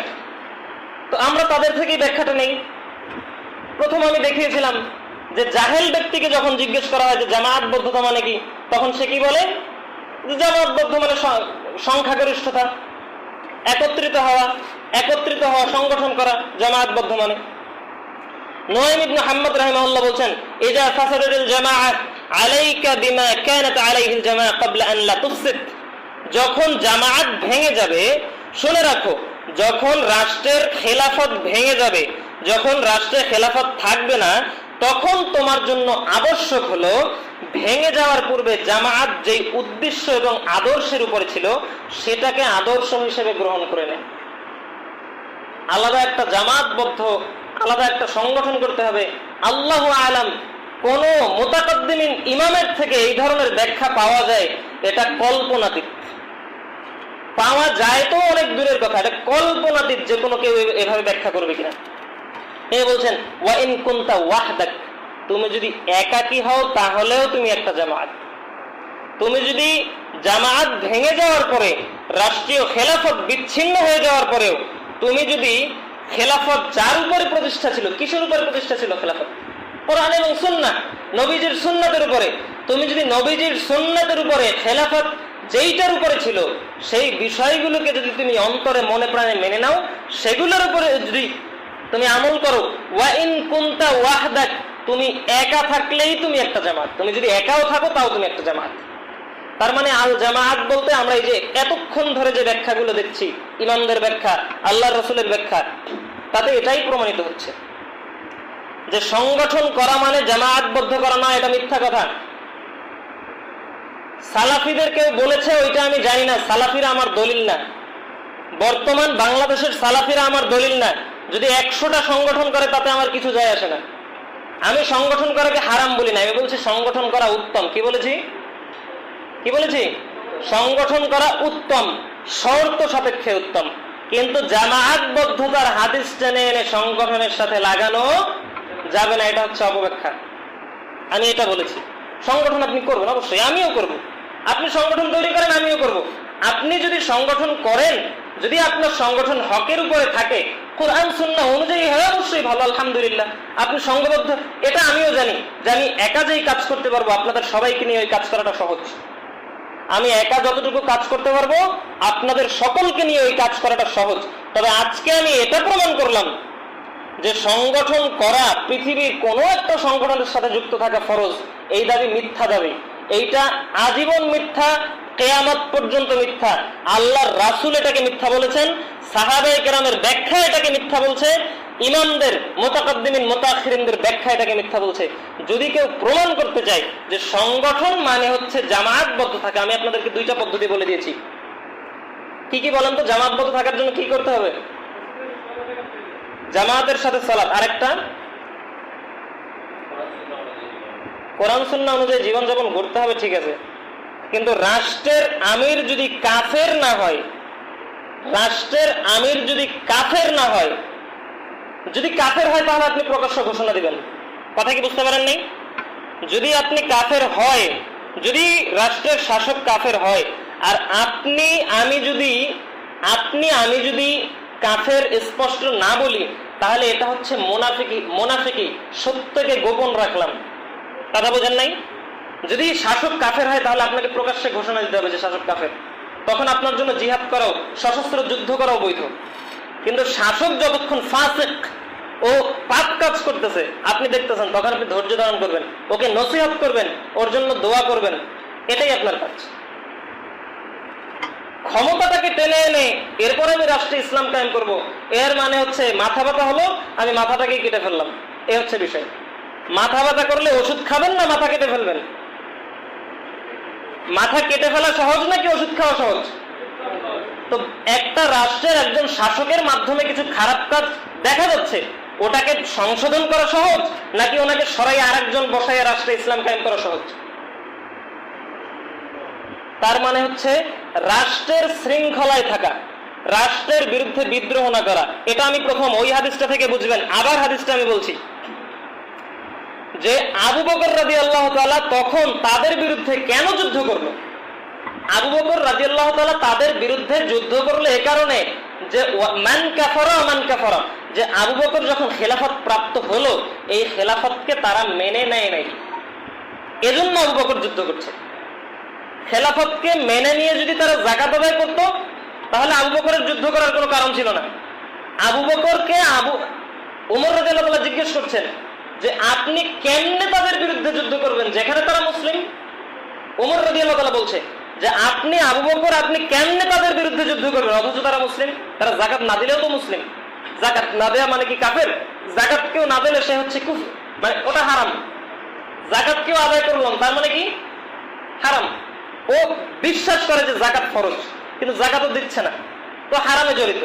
তো আমরা তাদের থেকেই ব্যাখ্যাটা নেই। প্রথম আমি দেখিয়েছিলাম যে জাহেল ব্যক্তিকে যখন জিজ্ঞেস করা হয় যে জামায়াতবদ্ধতা মানে কি, তখন সে কি বলে? জামায়াতবদ্ধ মানে সংখ্যাগরিষ্ঠতা, একত্রিত হওয়া, একত্রিত হওয়া, সংগঠন করা, জামায়াতবদ্ধ মানে। নুআইম ইবনে মুহাম্মদ রাহিমাহুল্লাহ বলছেন, ইযা ফাসাদাতিল জামাআহ আলাইকা বিমা কানাত আলাইহিল জামাআহ ক্বাবলা আন লা তুফসিদ। যখন জামায়াত ভেঙে যাবে, শুনে রাখো, যখন রাষ্ট্রের খেলাফত ভেঙে যাবে, যখন রাষ্ট্রের খেলাফত থাকবে না, তখন তোমার জন্য আবশ্যক হলো ভেঙে যাওয়ার পূর্বে জামায়াত যেই উদ্দেশ্য এবং আদর্শের উপরে ছিল সেটাকে আদর্শ হিসেবে গ্রহণ করে নেয়। আলাদা একটা জামায়াতবদ্ধ, আলাদা একটা সংগঠন করতে হবে। আল্লাহু আলাম, কোন মুতাকাদ্দিমিন ইমামের থেকে এই ধরনের ব্যাখ্যা পাওয়া যায় এটা কল্পনাতীত। পাওয়া যায় তো অনেক দূরের কথা, এটা কল্পনাতীত যে কোনো কেউ এভাবে ব্যাখ্যা করবে কিনা। এ বলছেন ওয়া ইন কুনতা ওয়াহদাক, তুমি যদি একাকী হও তাহলেও তুমি একটা জামায়াত। তুমি যদি জামায়াত ভেঙে যাওয়ার পরে, রাষ্ট্রীয় খেলাফত বিচ্ছিন্ন হয়ে যাওয়ার পরেও তুমি যদি খেলাফত যার উপরে প্রতিষ্ঠা ছিল, কিসের উপরে প্রতিষ্ঠা ছিল খেলাফত? কোরআন এবং সুন্নাহ, নবীজির সুন্নাতের উপরে। তুমি যদি নবীজির সুন্নাতের উপরে খেলাফত যেইটার উপরে ছিল সেই বিষয়গুলোকে যদি তুমি অন্তরে মনে প্রাণে মেনে নাও, সেগুলোর উপরে যদি তুমি আমল করো, ওয়া ইন কুনতা ওয়াহদাক, তুমি একা থাকলেই তুমি একটা জামাত। তুমি যদি একাও থাকো তাও তুমি একটা জামাত। তার মানে আল জামাত বলতে আমরা এই যে এতক্ষণ ধরে যে ব্যাখ্যাগুলো দেখছি, ইমামদের ব্যাখ্যা, আল্লাহর রাসূলের ব্যাখ্যা, তাতে এটাই প্রমাণিত হচ্ছে যে সংগঠন করা মানে জামায়াতবদ্ধ করা না, এটা মিথ্যা কথা। সালাফিদের কেউ বলেছে ওইটা আমি জানি না, সালাফিরা আমার দলিল না। বর্তমান বাংলাদেশের সালাফিরা আমার দলিল না। যদি 100টা সংগঠন করে তাতে আমার কিছু যায় আসে না। আমি সংগঠন করাকে হারাম বলি না, আমি বলছি সংগঠন করা উত্তম। কি বলেছি? সংগঠন করা উত্তম, শর্ত সাপেক্ষে উত্তম। কিন্তু জামায়াতবদ্ধতার হাদিস টেনে এনে সংগঠনের সাথে লাগানো যাবে না, এটা হচ্ছে অপব্যাখ্যা। আমি এটা বলেছি। সংগঠন আপনি করবেন, অবশ্যই আমিও করব। আপনি সংগঠন তৈরি করেন, আমিও করব। আপনি যদি সংগঠন করেন, যদি আপনার সংগঠন হকের উপরে থাকে, কোরআন সুন্নাহ অনুযায়ী হয়, অবশ্যই ভালো, আলহামদুলিল্লাহ। আপনি সংঘবদ্ধ, এটা আমিও জানি যে আমি একা যেই কাজ করতে পারবো, আপনাদের সবাইকে নিয়ে ওই কাজ করাটা সহজ। আমি একা যতটুকু কাজ করতে পারবো, আপনাদের সকলকে নিয়ে ওই কাজ করাটা সহজ। তবে আজকে আমি এটা প্রমাণ করলাম যে সংগঠন করা, পৃথিবীর কোনো একটা সংগঠনের সাথে যুক্ত থাকা ফরজ, এই দাবি মিথ্যা দাবি। এইটা আজীবন মিথ্যা, কিয়ামত পর্যন্ত মিথ্যা। আল্লাহর রাসূল এটাকে মিথ্যা বলেছেন, সাহাবায়ে কেরামের ব্যাখ্যা এটাকে মিথ্যা বলছে, ইমামদের, মুতাকাদ্দিমিন মুতাআখিরিনদের ব্যাখ্যা এটাকে মিথ্যা বলছে। যদি কেউ প্রমাণ করতে চায় যে সংগঠন মানে হচ্ছে জামায়াতবদ্ধ থাকা, আমি আপনাদেরকে 2টা পদ্ধতি বলে দিয়েছি। কি কি বলেন তো? জামায়াতবদ্ধ থাকার জন্য কি করতে হবে? জামায়াতের সাথে সালাত, আরেকটা কোরআন সুন্নাহ অনুযায়ী জীবনযাপন করতে হবে, ঠিক আছে। কিন্তু রাষ্ট্রের আমির যদি কাফের না হয়, রাষ্ট্রের আমির যদি কাফের না হয়, যদি কাফের হয় তাহলে আপনি প্রকাশ্য ঘোষণা দিবেন। কথা কি বুঝতে পারেন নাই? যদি আপনি কাফের হয়, যদি রাষ্ট্রের শাসক কাফের হয়, আর আমি যদি কাফের স্পষ্ট না বলি, তাহলে এটা হচ্ছে মুনাফিকি, সত্যকে গোপন রাখলাম। কথা বোঝেন নাই? যদি শাসক কাফের হয় তাহলে আপনাকে প্রকাশ্যে ঘোষণা দিতে হবে যে শাসক কাফের। তখন আপনার জন্য জিহাদ করাও, সশস্ত্র যুদ্ধ করাও বৈধ। কিন্তু শাসক যতক্ষণ ফাসিক, ও পাপ কাজ করতেছে, আপনি দেখতেছেন, তখন আপনি ধৈর্য ধারণ করবেন, ওকে নসিহত করবেন, ওর জন্য দোয়া করবেন, এটাই আপনার কাজ। ক্ষমতাটাকে টেনে এনে এরপরে আমি রাষ্ট্রে ইসলাম কায়েম করব, এর মানে হচ্ছে মাথা ব্যথা হলো, আমি মাথাটাকে কেটে ফেললাম, এ হচ্ছে বিষয়। মাথা ব্যথা করলে ওষুধ খাবেন না মাথা কেটে ফেলবেন? মাথা কেটে ফেলা সহজ নাকি ওষুধ খাওয়া সহজ? তো একটা রাষ্ট্রের একজন শাসকের মাধ্যমে কিছু খারাপ কাজ দেখা যাচ্ছে, ওটাকে সংশোধন করা সহজ নাকি ওনাকে সরাই আরেকজন বসাইয়া রাষ্ট্রে ইসলাম কায়েম করা সহজ? তার মানে হচ্ছে রাষ্ট্রের শৃঙ্খলায় থাকা, রাষ্ট্রের বিরুদ্ধে বিদ্রোহ না করা। এটা আমি প্রথম ওই হাদিসটা থেকে বুঝবেন। আবার হাদিসটা আমি বলছি যে আবু বকর রাদিয়াল্লাহু তাআলা তখন তাদের বিরুদ্ধে কেন যুদ্ধ করলো? আবু বকর রাদিয়াল্লাহু তাআলা তাদের বিরুদ্ধে যুদ্ধ করলো এ কারণে যে মান কাফারা, যে আবু বকর যখন খেলাফত প্রাপ্ত হলো, এই খেলাফতকে তারা মেনে নেয় নাই, এজন্য আবু বকর যুদ্ধ করছে। খেলাফতকে মেনে নিয়ে যদি তারা যাকাত আদায় করতো, তাহলে আবু বকরের যুদ্ধ করার কোনো কারণ ছিল না। আবু বকরকে ওমর রাদিয়াল্লাহু তাআলা জিজ্ঞেস করছেন যে আপনি কেমনে তাদের বিরুদ্ধে যুদ্ধ করবেন যেখানে তারা মুসলিম? ওমর রাদিয়াল্লাহু তাআলা বলছে যে আপনি আবু বকর আপনি কেমনে তাদের বিরুদ্ধে যুদ্ধ করবেন অথচ তারা মুসলিম, তারা যাকাত না দিলেও তো মুসলিম। যাকাত না দেয়া মানে কি কাফের? যাকাত কেউ না দিলে সে হচ্ছে কুফর, মানে ওটা হারাম। যাকাত কেউ আদায় করলাম তার মানে কি হারাম। ও বিশ্বাস করে যে যাকাত ফরজ, কিন্তু যাকাতও দিচ্ছে না, তো হারামে জড়িত,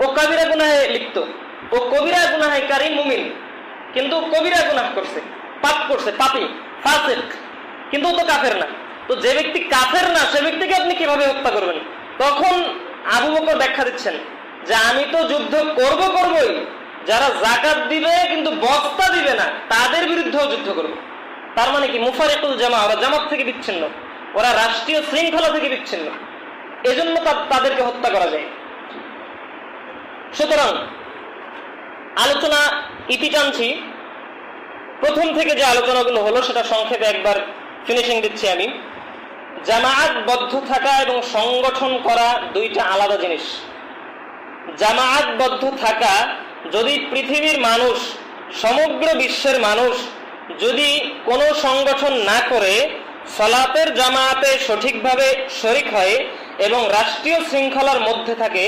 ও কবিরা গুনাহে লিপ্ত, ও কবিরা গুনাহকারী মুমিন, কিন্তু কবিরা গুনাহ করছে, পাপ করছে, পাপী, ফাসিক, কিন্তু ও তো কাফের না। তো যে ব্যক্তি কাফের না সে ব্যক্তিকে আপনি কিভাবে হত্যা করবেন? তখন আবু বকর ব্যাখ্যা দিচ্ছেন যে আমি তো যুদ্ধ করবই, যারা যাকাত দিবে কিন্তু বস্তা দিবে না তাদের বিরুদ্ধেও যুদ্ধ করব। তার মানে কি মুফারিকুল জামা, ওরা জামাত থেকে বিচ্ছিন্ন, ওরা রাষ্ট্রীয় শৃঙ্খলা থেকে বিচ্ছিন্ন, এজন্য তাদেরকে হত্যা করা যায়। সুতরাং আলোচনা ইতি টানছি, প্রথম থেকে যে আলোচনাগুলো হলো সেটা সংক্ষেপে একবার ফিনিশিং দিচ্ছি আমি। জামায়াতবদ্ধ থাকা এবং সংগঠন করা দুইটা আলাদা জিনিস। জামায়াতবদ্ধ থাকা, যদি পৃথিবীর মানুষ, সমগ্র বিশ্বের মানুষ যদি কোনো সংগঠন না করে সালাতের জামায়াতে সঠিকভাবে শরীক হয় এবং রাষ্ট্রীয় শৃঙ্খলার মধ্যে থাকে,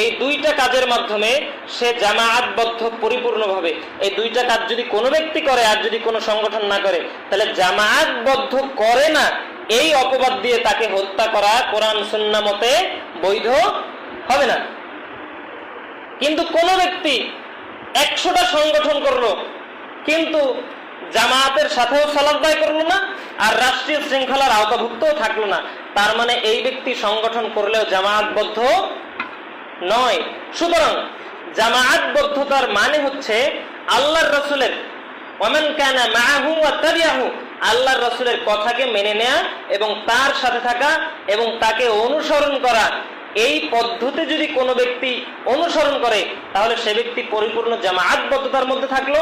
এই দুইটা কাজের মাধ্যমে সে জামায়াতবদ্ধ পরিপূর্ণভাবে। এই দুইটা কাজ যদি কোনো ব্যক্তি করে আর যদি কোনো সংগঠন না করে, তাহলে জামায়াতবদ্ধ করে না এই অপবাদ দিয়ে তাকে হত্যা করা কোরআন সুন্নাহ মতে বৈধ হবে না। কিন্তু কোন ব্যক্তি 100টা সংগঠন করলো কিন্তু জামায়াতের সাথেও সালাত আদায় করলো না আর রাষ্ট্রীয় শৃঙ্খলার আওতাভুক্তও থাকলো না, তার মানে এই ব্যক্তি সংগঠন করলেও জামায়াতবদ্ধ নয়। সুতরাং জামায়াতবদ্ধতার মানে হচ্ছে আল্লাহর রাসূলের ওয়ামান কানা মাআহু ওয়া তাবিআহু, আল্লাহর রাসূলের কথাকে মেনে নেয়া এবং তার সাথে থাকা এবং তাকে অনুসরণ করা। এই পদ্ধতি যদি কোনো ব্যক্তি অনুসরণ করে তাহলে সে ব্যক্তি পরিপূর্ণ জামায়াতবদ্ধতার মধ্যে থাকলো,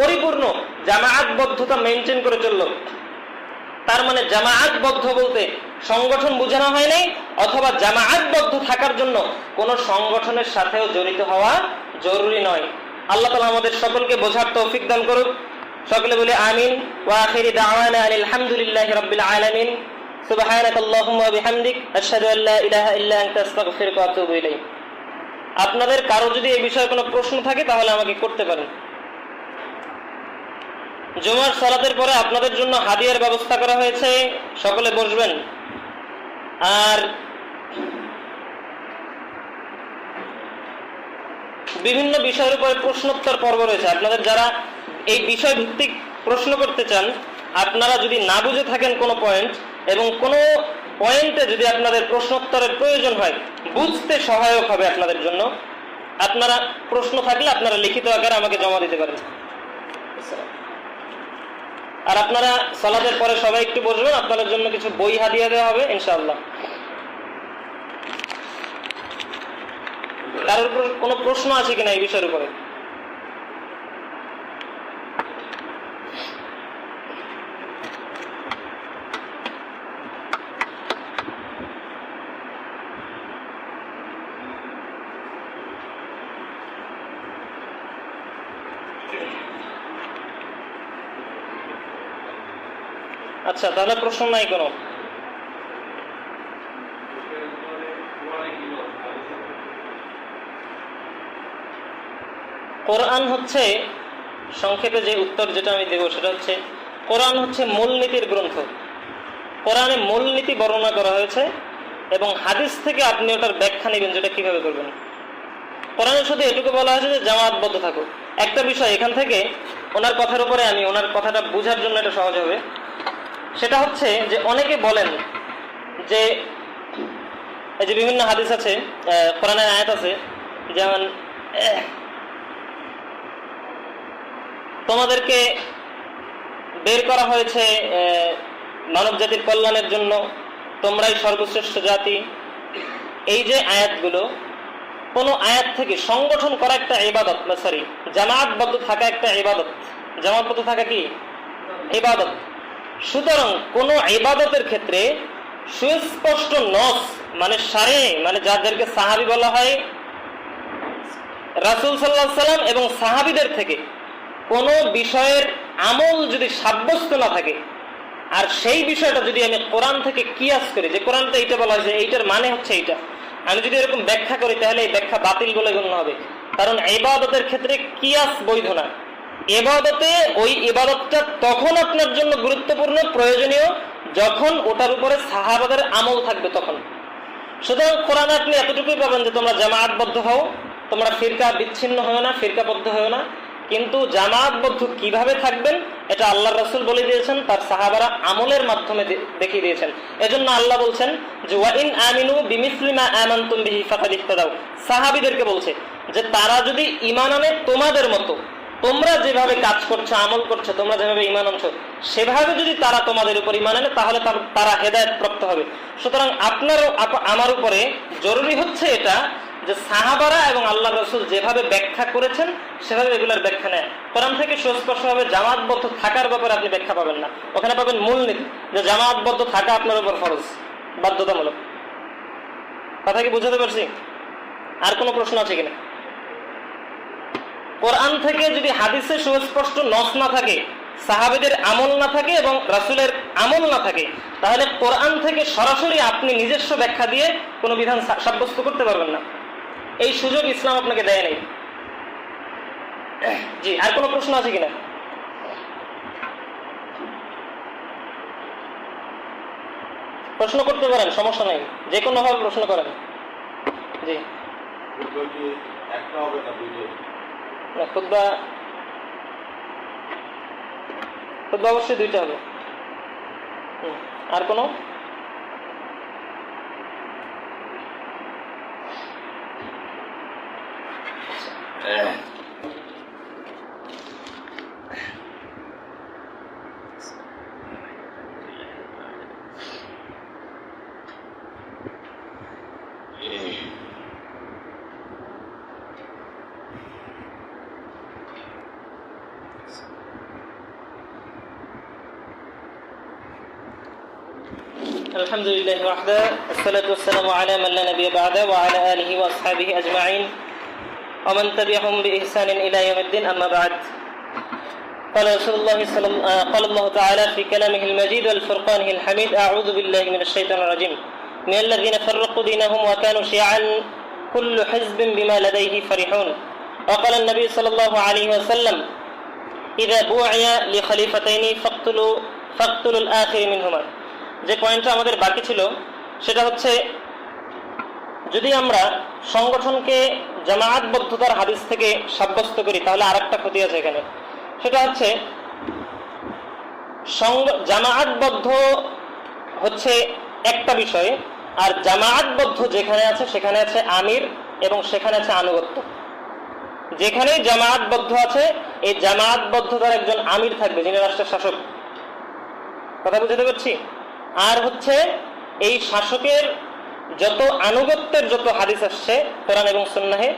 পরিপূর্ণ জামায়াতবদ্ধতা মেনটেন করে চললো। তার মানে জামায়াতবদ্ধ বলতে সংগঠন বোঝানো হয় নাই, অথবা জামায়াতবদ্ধ থাকার জন্য কোনো সংগঠনের সাথেও জড়িত হওয়া জরুরি নয়। আল্লাহ তাআলা আমাদের সকলকে বোঝার তৌফিক দান করুক। সকলে বলে আমিন। ওয়া আখিরি দাওয়ানা আলহামদুলিল্লাহি রাব্বিল আলামিন। সুবহানাকাল্লাহুম্মা ওয়া বিহামদিক আশহাদু আল্লা ইলাহা ইল্লা আনতা আস্তাগফিরুকা ওয়া আতুবু ইলাইক। আপনাদের কারো যদি এই বিষয়ে কোনো প্রশ্ন থাকে তাহলে আমাকে করতে পারেন। জুমার সালাতের পরে আপনাদের জন্য হাদিয়ার ব্যবস্থা করা হয়েছে, সকলে বসবেন। আর বিভিন্ন বিষয়ের উপরে প্রশ্নোত্তর পর্ব রয়েছে। আপনাদের যারা এই বিষয় ভিত্তিক প্রশ্ন করতে চান, আপনারা যদি না বুঝে থাকেন কোনো পয়েন্ট এবং কোনো পয়েন্টে যদি আপনাদের প্রশ্নোত্তরের প্রয়োজন হয়, বুঝতে সহায়ক হবে আপনাদের জন্য, আপনারা প্রশ্ন থাকলে আপনারা লিখিত আকারে আমাকে জমা দিতে পারেন। আর আপনারা সালাতের পরে সবাই একটু বসবেন, আপনাদের জন্য কিছু বই হাদিয়া দেওয়া হবে ইনশাআল্লাহ। কারোর কোনো প্রশ্ন আছে কিনা এই বিষয়ের উপরে? আচ্ছা, তাহলে প্রশ্ন নাই কোনো? কোরআন হচ্ছে, সংক্ষেপে যে উত্তর যেটা আমি দেব সেটা হচ্ছে, কোরআন হচ্ছে মূলনীতির গ্রন্থ। কোরআনে মূলনীতি বর্ণনা করা হয়েছে এবং হাদিস থেকে আপনি ওটার ব্যাখ্যা নেবেন যেটা কিভাবে করবেন। কোরআনে শুধু এটুকু বলা হয়েছে যে জামায়াতবদ্ধ থাকো। একটা বিষয় এখান থেকে ওনার কথার উপরে আমি ওনার কথাটা বোঝার জন্য এটা সহজ হবে, সেটা হচ্ছে যে অনেকে বলেন যে এই যে বিভিন্ন হাদিস আছে, কোরআনের আয়াত আছে, যেমন তোমাদেরকে বের করা হয়েছে মানব জাতির কল্যাণের জন্য, তোমরাই সর্বশ্রেষ্ঠ জাতি। এই যে আয়াতগুলো, কোন আয়াত থেকে সংগঠন করা একটা ইবাদত, সরি জামায়াতবদ্ধ থাকা একটা ইবাদত। জামায়াতবদ্ধ থাকা কি ইবাদত। সুতরাং কোন ইবাদতের ক্ষেত্রে সুস্পষ্ট নস মানে সারে, মানে যাদেরকে সাহাবী বলা হয়, রাসূল সাল্লাল্লাহু আলাইহি সাল্লাম এবং সাহাবীদের থেকে কোনো বিষয়ের আমল যদি সাব্যস্ত না থাকে, আর সেই বিষয়টা যদি আমি কোরআন থেকে কিয়াস করি, যে কোরআনটা এইটা বলা হয়েছে, এইটার মানে হচ্ছে এইটা, আমি যদি এরকম ব্যাখ্যা করি তাহলে এই ব্যাখ্যা বাতিল বলে গণ্য হবে। কারণ ইবাদতের ক্ষেত্রে কিয়াস বৈধ না। ইবাদতে ওই ইবাদতটা তখন আপনার জন্য গুরুত্বপূর্ণ প্রয়োজনীয় যখন ওটার উপরে সাহাবাদের আমল থাকবে তখন। সুতরাং কোরআনে আপনি এতটুকুই পাবেন যে তোমরা জামায়াতবদ্ধ হও, তোমরা ফিরকা বিচ্ছিন্ন হও না, ফিরকাবদ্ধ হও না, কিন্তু জামায়াতবদ্ধ কিভাবে থাকবেন এটা আল্লাহর রাসূল বলে দিয়েছেন, তার সাহাবারা আমলের মাধ্যমে দেখিয়ে দিয়েছেন। এজন্য আল্লাহ বলছেন যে ওয়া ইন আমিনু বিমিসলি মা আমানতুম বিহি ফাকাদ ইহতাদাউ, সাহাবীদেরকে বলছে যে তারা যদি ঈমান আনে তোমাদের মতো, তোমরা যেভাবে কাজ করছো, আমল করছো, তোমরা যেভাবে ঈমান আনছো সেভাবে যদি তারা তোমাদের উপর ঈমান আনে তাহলে তারা হেদায়েত প্রাপ্ত হবে। সুতরাং আপনার আমার উপরে জরুরি হচ্ছে এটা যে সাহাবারা এবং আল্লাহ রাসূল যেভাবে ব্যাখ্যা করেছেন সেভাবে এগুলোর ব্যাখ্যা নেয়। কোরআন থেকে সুস্পষ্টভাবে জামাতবদ্ধ থাকার ব্যাপারে আপনি ব্যাখ্যা পাবেন না। ওখানে পাবেন মূলনীতি যে জামাতবদ্ধ থাকা আপনার উপর ফরজ, বাধ্যতামূলক। কথা কি বুঝাতে পারছি? আর কোনো প্রশ্ন আছে কিনা? কোরআন থেকে যদি হাদিসে সুস্পষ্ট নস না থাকে, সাহাবীদের আমল না থাকে এবং রাসূলের আমল না থাকে, তাহলে কোরআন থেকে সরাসরি আপনি নিজস্ব ব্যাখ্যা দিয়ে কোনো বিধান সাব্যস্ত করতে পারবেন না। এই সুযোগ ইসলাম আপনাকে দেয় নাই। জি, আর কোনো প্রশ্ন আছে কিনা? প্রশ্ন করতে পারেন, সমস্যা নাই, যে কোনো ভাবে প্রশ্ন করেন। জি, খুতবা অবশ্যই দুইটা হবে। আর কোনো? الحمد لله وحده والصلاة والسلام على من لا نبي بعده وعلى آله وأصحابه أجمعين ومن تبعهم بإحسان إلى يوم الدين أما بعد. قال رسول الله قال الله تعالى في كلامه المجيد والفرقانه الحميد: أعوذ بالله من الشيطان الرجيم من الذين فرقوا دينهم وكانوا شيعا كل حزب بما لديه فرحون. وقال النبي صلى الله عليه وسلم: إذا بوعي لخليفتين فاقتلوا الآخر منهما. যে পয়েন্টটা আমাদের বাকি ছিল সেটা হচ্ছে, যদি আমরা সংগঠনকে জামায়াতবদ্ধতার হাদিস থেকে সাব্যস্ত করি তাহলে আরেকটা ক্ষতি আছে এখানে। সেটা হচ্ছে জামায়াতবদ্ধ হচ্ছে একটা বিষয়, আর জামায়াতবদ্ধ যেখানে আছে সেখানে আছে আমির এবং সেখানে আছে আনুগত্য। যেখানে জামায়াতবদ্ধ আছে এই জামায়াতবদ্ধতার একজন আমির থাকবে যিনি রাষ্ট্রের শাসক। কথা বুঝতে পারছি? আর হচ্ছে এই শাসকের যত আনুগত্যের যত হাদিস আসছে কোরআন এবং সুন্নাহে,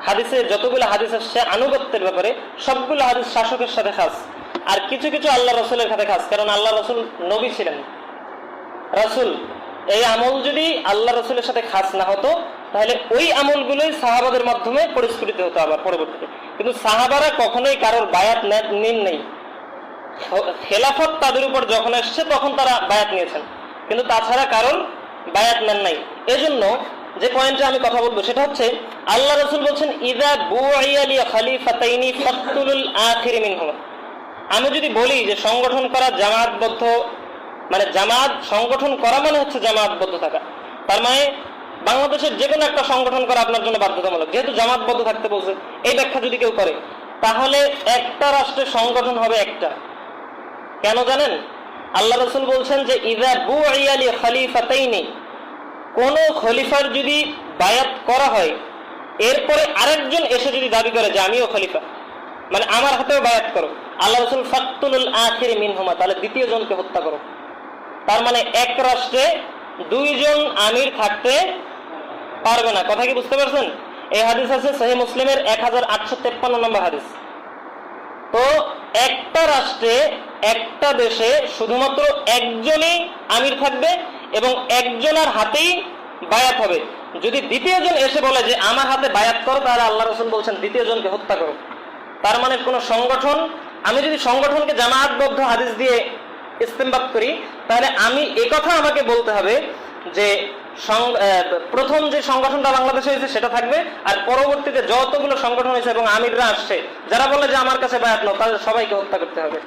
হাদিসে যতগুলো হাদিস আসছে আনুগত্যের ব্যাপারে, সবগুলো হাদিস শাসকের সাথে খাস, আর কিছু কিছু আল্লাহ রসুলের সাথে খাস। কারণ আল্লাহ রসুল নবী ছিলেন, রাসূল। এই আমল যদি আল্লাহ রসুলের সাথে খাস না হতো তাহলে ওই আমলগুলোই সাহাবাদের মাধ্যমে পরিস্ফুটিত হতো আবার পরবর্তীতে। কিন্তু সাহাবারা কখনোই কারোর বায়াত নেন নেই। খেলাফত তাদের উপর যখন এসছে তখন তারা বায়াত নিয়েছেন, কিন্তু তাছাড়া কারোর বায়াত নেন নাই। এজন্য যে পয়েন্টে আমি কথা বলবো সেটা হচ্ছে, আল্লাহ রাসূল বলছেন ইযা বুইয়া লি খলিফাতাইনি ফাকতুলুল আখির মিনহুমা। আমি যদি বলি যে সংগঠন করা জামায়াতবদ্ধ, মানে জামাত সংগঠন করা মানে হচ্ছে জামায়াতবদ্ধ থাকা, তার মানে বাংলাদেশের যে কোনো একটা সংগঠন করা আপনার জন্য বাধ্যতামূলক, যেহেতু জামাতবদ্ধ থাকতে বলছে। এই ব্যাখ্যা যদি কেউ করে তাহলে একটা রাষ্ট্রের সংগঠন হবে একটা। কেন জানেন? আল্লাহ রাসূল বলছেন যে ইযা বুইয়া লি খলিফাতাইনি, কোন খলিফার যদি বায়াত করা হয় এরপরে আরেকজন এসে যদি দাবি করে যে আমিও খলিফা, মানে আমার হাতেও বায়াত করো, আল্লাহ রাসূল ফাকতুলুল আখির মিনহুমা, তাহলে দ্বিতীয় জনকে হত্যা করো। তার মানে এক রাষ্ট্রে দুইজন আমির থাকতে পারবে না। কথা কি বুঝতে পারছেন? এই হাদিস আছে সহিহ মুসলিমের 1853 নম্বর হাদিস। তো একটা রাষ্ট্রে একটা দেশে শুধুমাত্র একজনই আমির থাকবে এবং একজনের হাতেই বায়াত হবে। যদি দ্বিতীয় জন এসে বলে যে আমার হাতে বায়াত করো, তাহলে আল্লাহ রাসূল বলছেন দ্বিতীয় জনকে হত্যা করো। তার মানে কোন সংগঠন, আমি যদি সংগঠনকে জামায়াতবদ্ধ হাদিস দিয়ে ইস্তেমবাদ করি, তাহলে আমি একথা আমাকে বলতে হবে যে প্রথম যে সংগঠনটা বাংলাদেশে হয়েছে সেটা থাকবে, আর পরবর্তীতে যতগুলো সংগঠন হয়েছে এবং আমিররা আসছে যারা বলে যে আমার কাছে বায়াত নাও, তাদের সবাইকে হত্যা করতে হবে।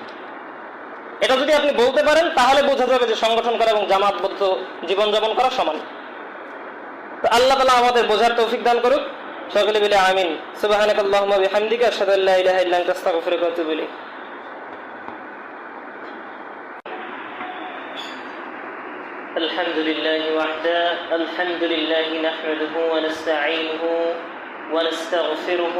এটা যদি আপনি বলতে পারেন তাহলে বোঝা যাবে যে সংগঠন করা এবং জামাতবদ্ধ জীবনযাপন করা সমান। তো আল্লাহ তাআলা আমাদের বোঝার তৌফিক দান করুক। সকলে বলে আমিন। সুবহানাকাল্লাহুম্মা বিহামদিকা আশহাদু আল্লা ইলাহা ইল্লা আনতা আস্তাগফিরুকা ওয়া আতুবু ইলাইক। الحمد لله وحده الحمد لله نحمده ونستعينه ونستغفره